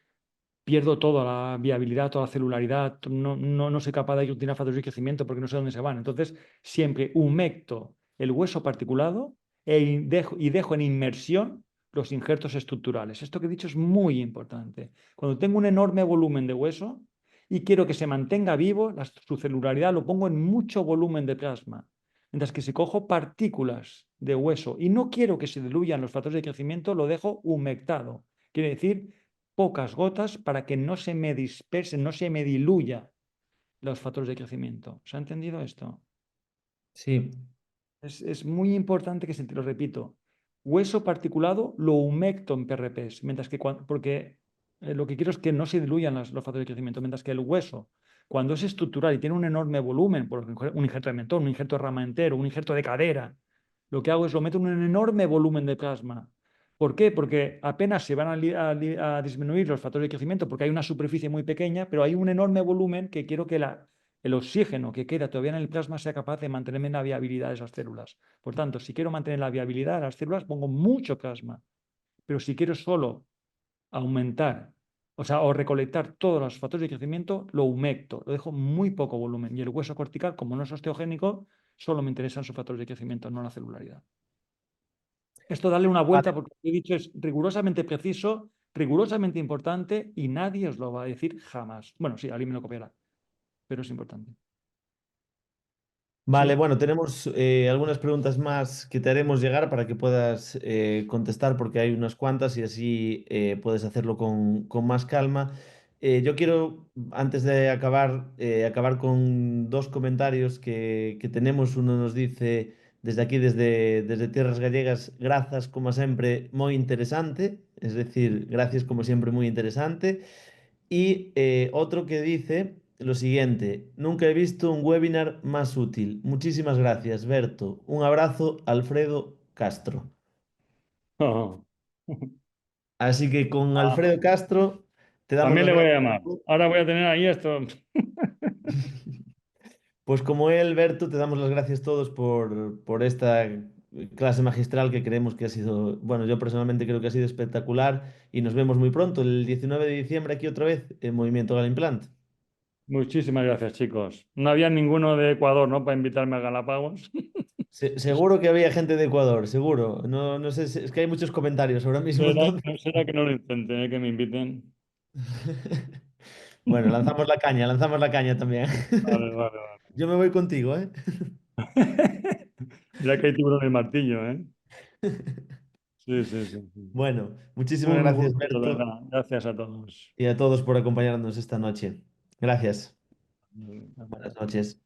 pierdo toda la viabilidad, toda la celularidad, no soy capaz de utilizar factores de crecimiento porque no sé dónde se van. Entonces, siempre humecto el hueso particulado y dejo en inmersión los injertos estructurales. Esto que he dicho es muy importante. Cuando tengo un enorme volumen de hueso y quiero que se mantenga vivo, su celularidad lo pongo en mucho volumen de plasma. Mientras que si cojo partículas de hueso y no quiero que se diluyan los factores de crecimiento, lo dejo humectado. Quiere decir pocas gotas para que no se me dispersen, no se me diluya los factores de crecimiento. ¿Se ha entendido esto? Sí, Es muy importante que se te lo repito. Hueso particulado lo humecto en PRPs, mientras que porque lo que quiero es que no se diluyan los factores de crecimiento, mientras que el hueso, cuando es estructural y tiene un enorme volumen, por ejemplo, un injerto de mentón, un injerto de rama entero, un injerto de cadera, lo que hago es lo meto en un enorme volumen de plasma. ¿Por qué? Porque apenas se van a disminuir los factores de crecimiento porque hay una superficie muy pequeña, pero hay un enorme volumen que quiero que el oxígeno que queda todavía en el plasma sea capaz de mantenerme en la viabilidad de esas células. Por tanto, si quiero mantener la viabilidad de las células, pongo mucho plasma. Pero si quiero solo aumentar, o sea, o recolectar todos los factores de crecimiento, lo humecto, lo dejo muy poco volumen. Y el hueso cortical, como no es osteogénico, solo me interesan sus factores de crecimiento, no la celularidad. Esto darle una vuelta vale. porque lo que he dicho es rigurosamente preciso, rigurosamente importante y nadie os lo va a decir jamás. Bueno, sí, alguien me lo copiará, pero es importante. Vale, ¿Sí? bueno, tenemos algunas preguntas más que te haremos llegar para que puedas contestar porque hay unas cuantas y así puedes hacerlo con más calma. Yo quiero, antes de acabar, acabar con dos comentarios que tenemos. Uno nos dice desde aquí, desde Tierras Gallegas, grazas como siempre, muy interesante. Es decir, gracias como siempre, muy interesante. Y otro que dice lo siguiente: nunca he visto un webinar más útil. Muchísimas gracias, Berto. Un abrazo, Alfredo Castro. Oh. Así que con Ah, Alfredo Castro te damos también las le voy a gracias. llamar. Ahora voy a tener ahí esto. Pues como él, Berto, te damos las gracias todos por esta clase magistral que creemos que ha sido, bueno, yo personalmente creo que ha sido espectacular y nos vemos muy pronto, el 19 de diciembre aquí otra vez en Movimiento Galimplant. Muchísimas gracias, chicos. No había ninguno de Ecuador, ¿no? Para invitarme a Galápagos. Seguro que había gente de Ecuador, seguro. No, no sé, es que hay muchos comentarios ahora mismo, entonces. No será que no lo intenten, que me inviten? Bueno, lanzamos la caña también. Vale, vale, vale. Yo me voy contigo, ¿eh? Mira que hay tiburón en el martillo, ¿eh? Sí, sí, sí, sí. Bueno, muchísimas Un gracias, gusto, de Berto, verdad. Gracias a todos. y a todos por acompañarnos esta noche. Gracias. Buenas Gracias. noches.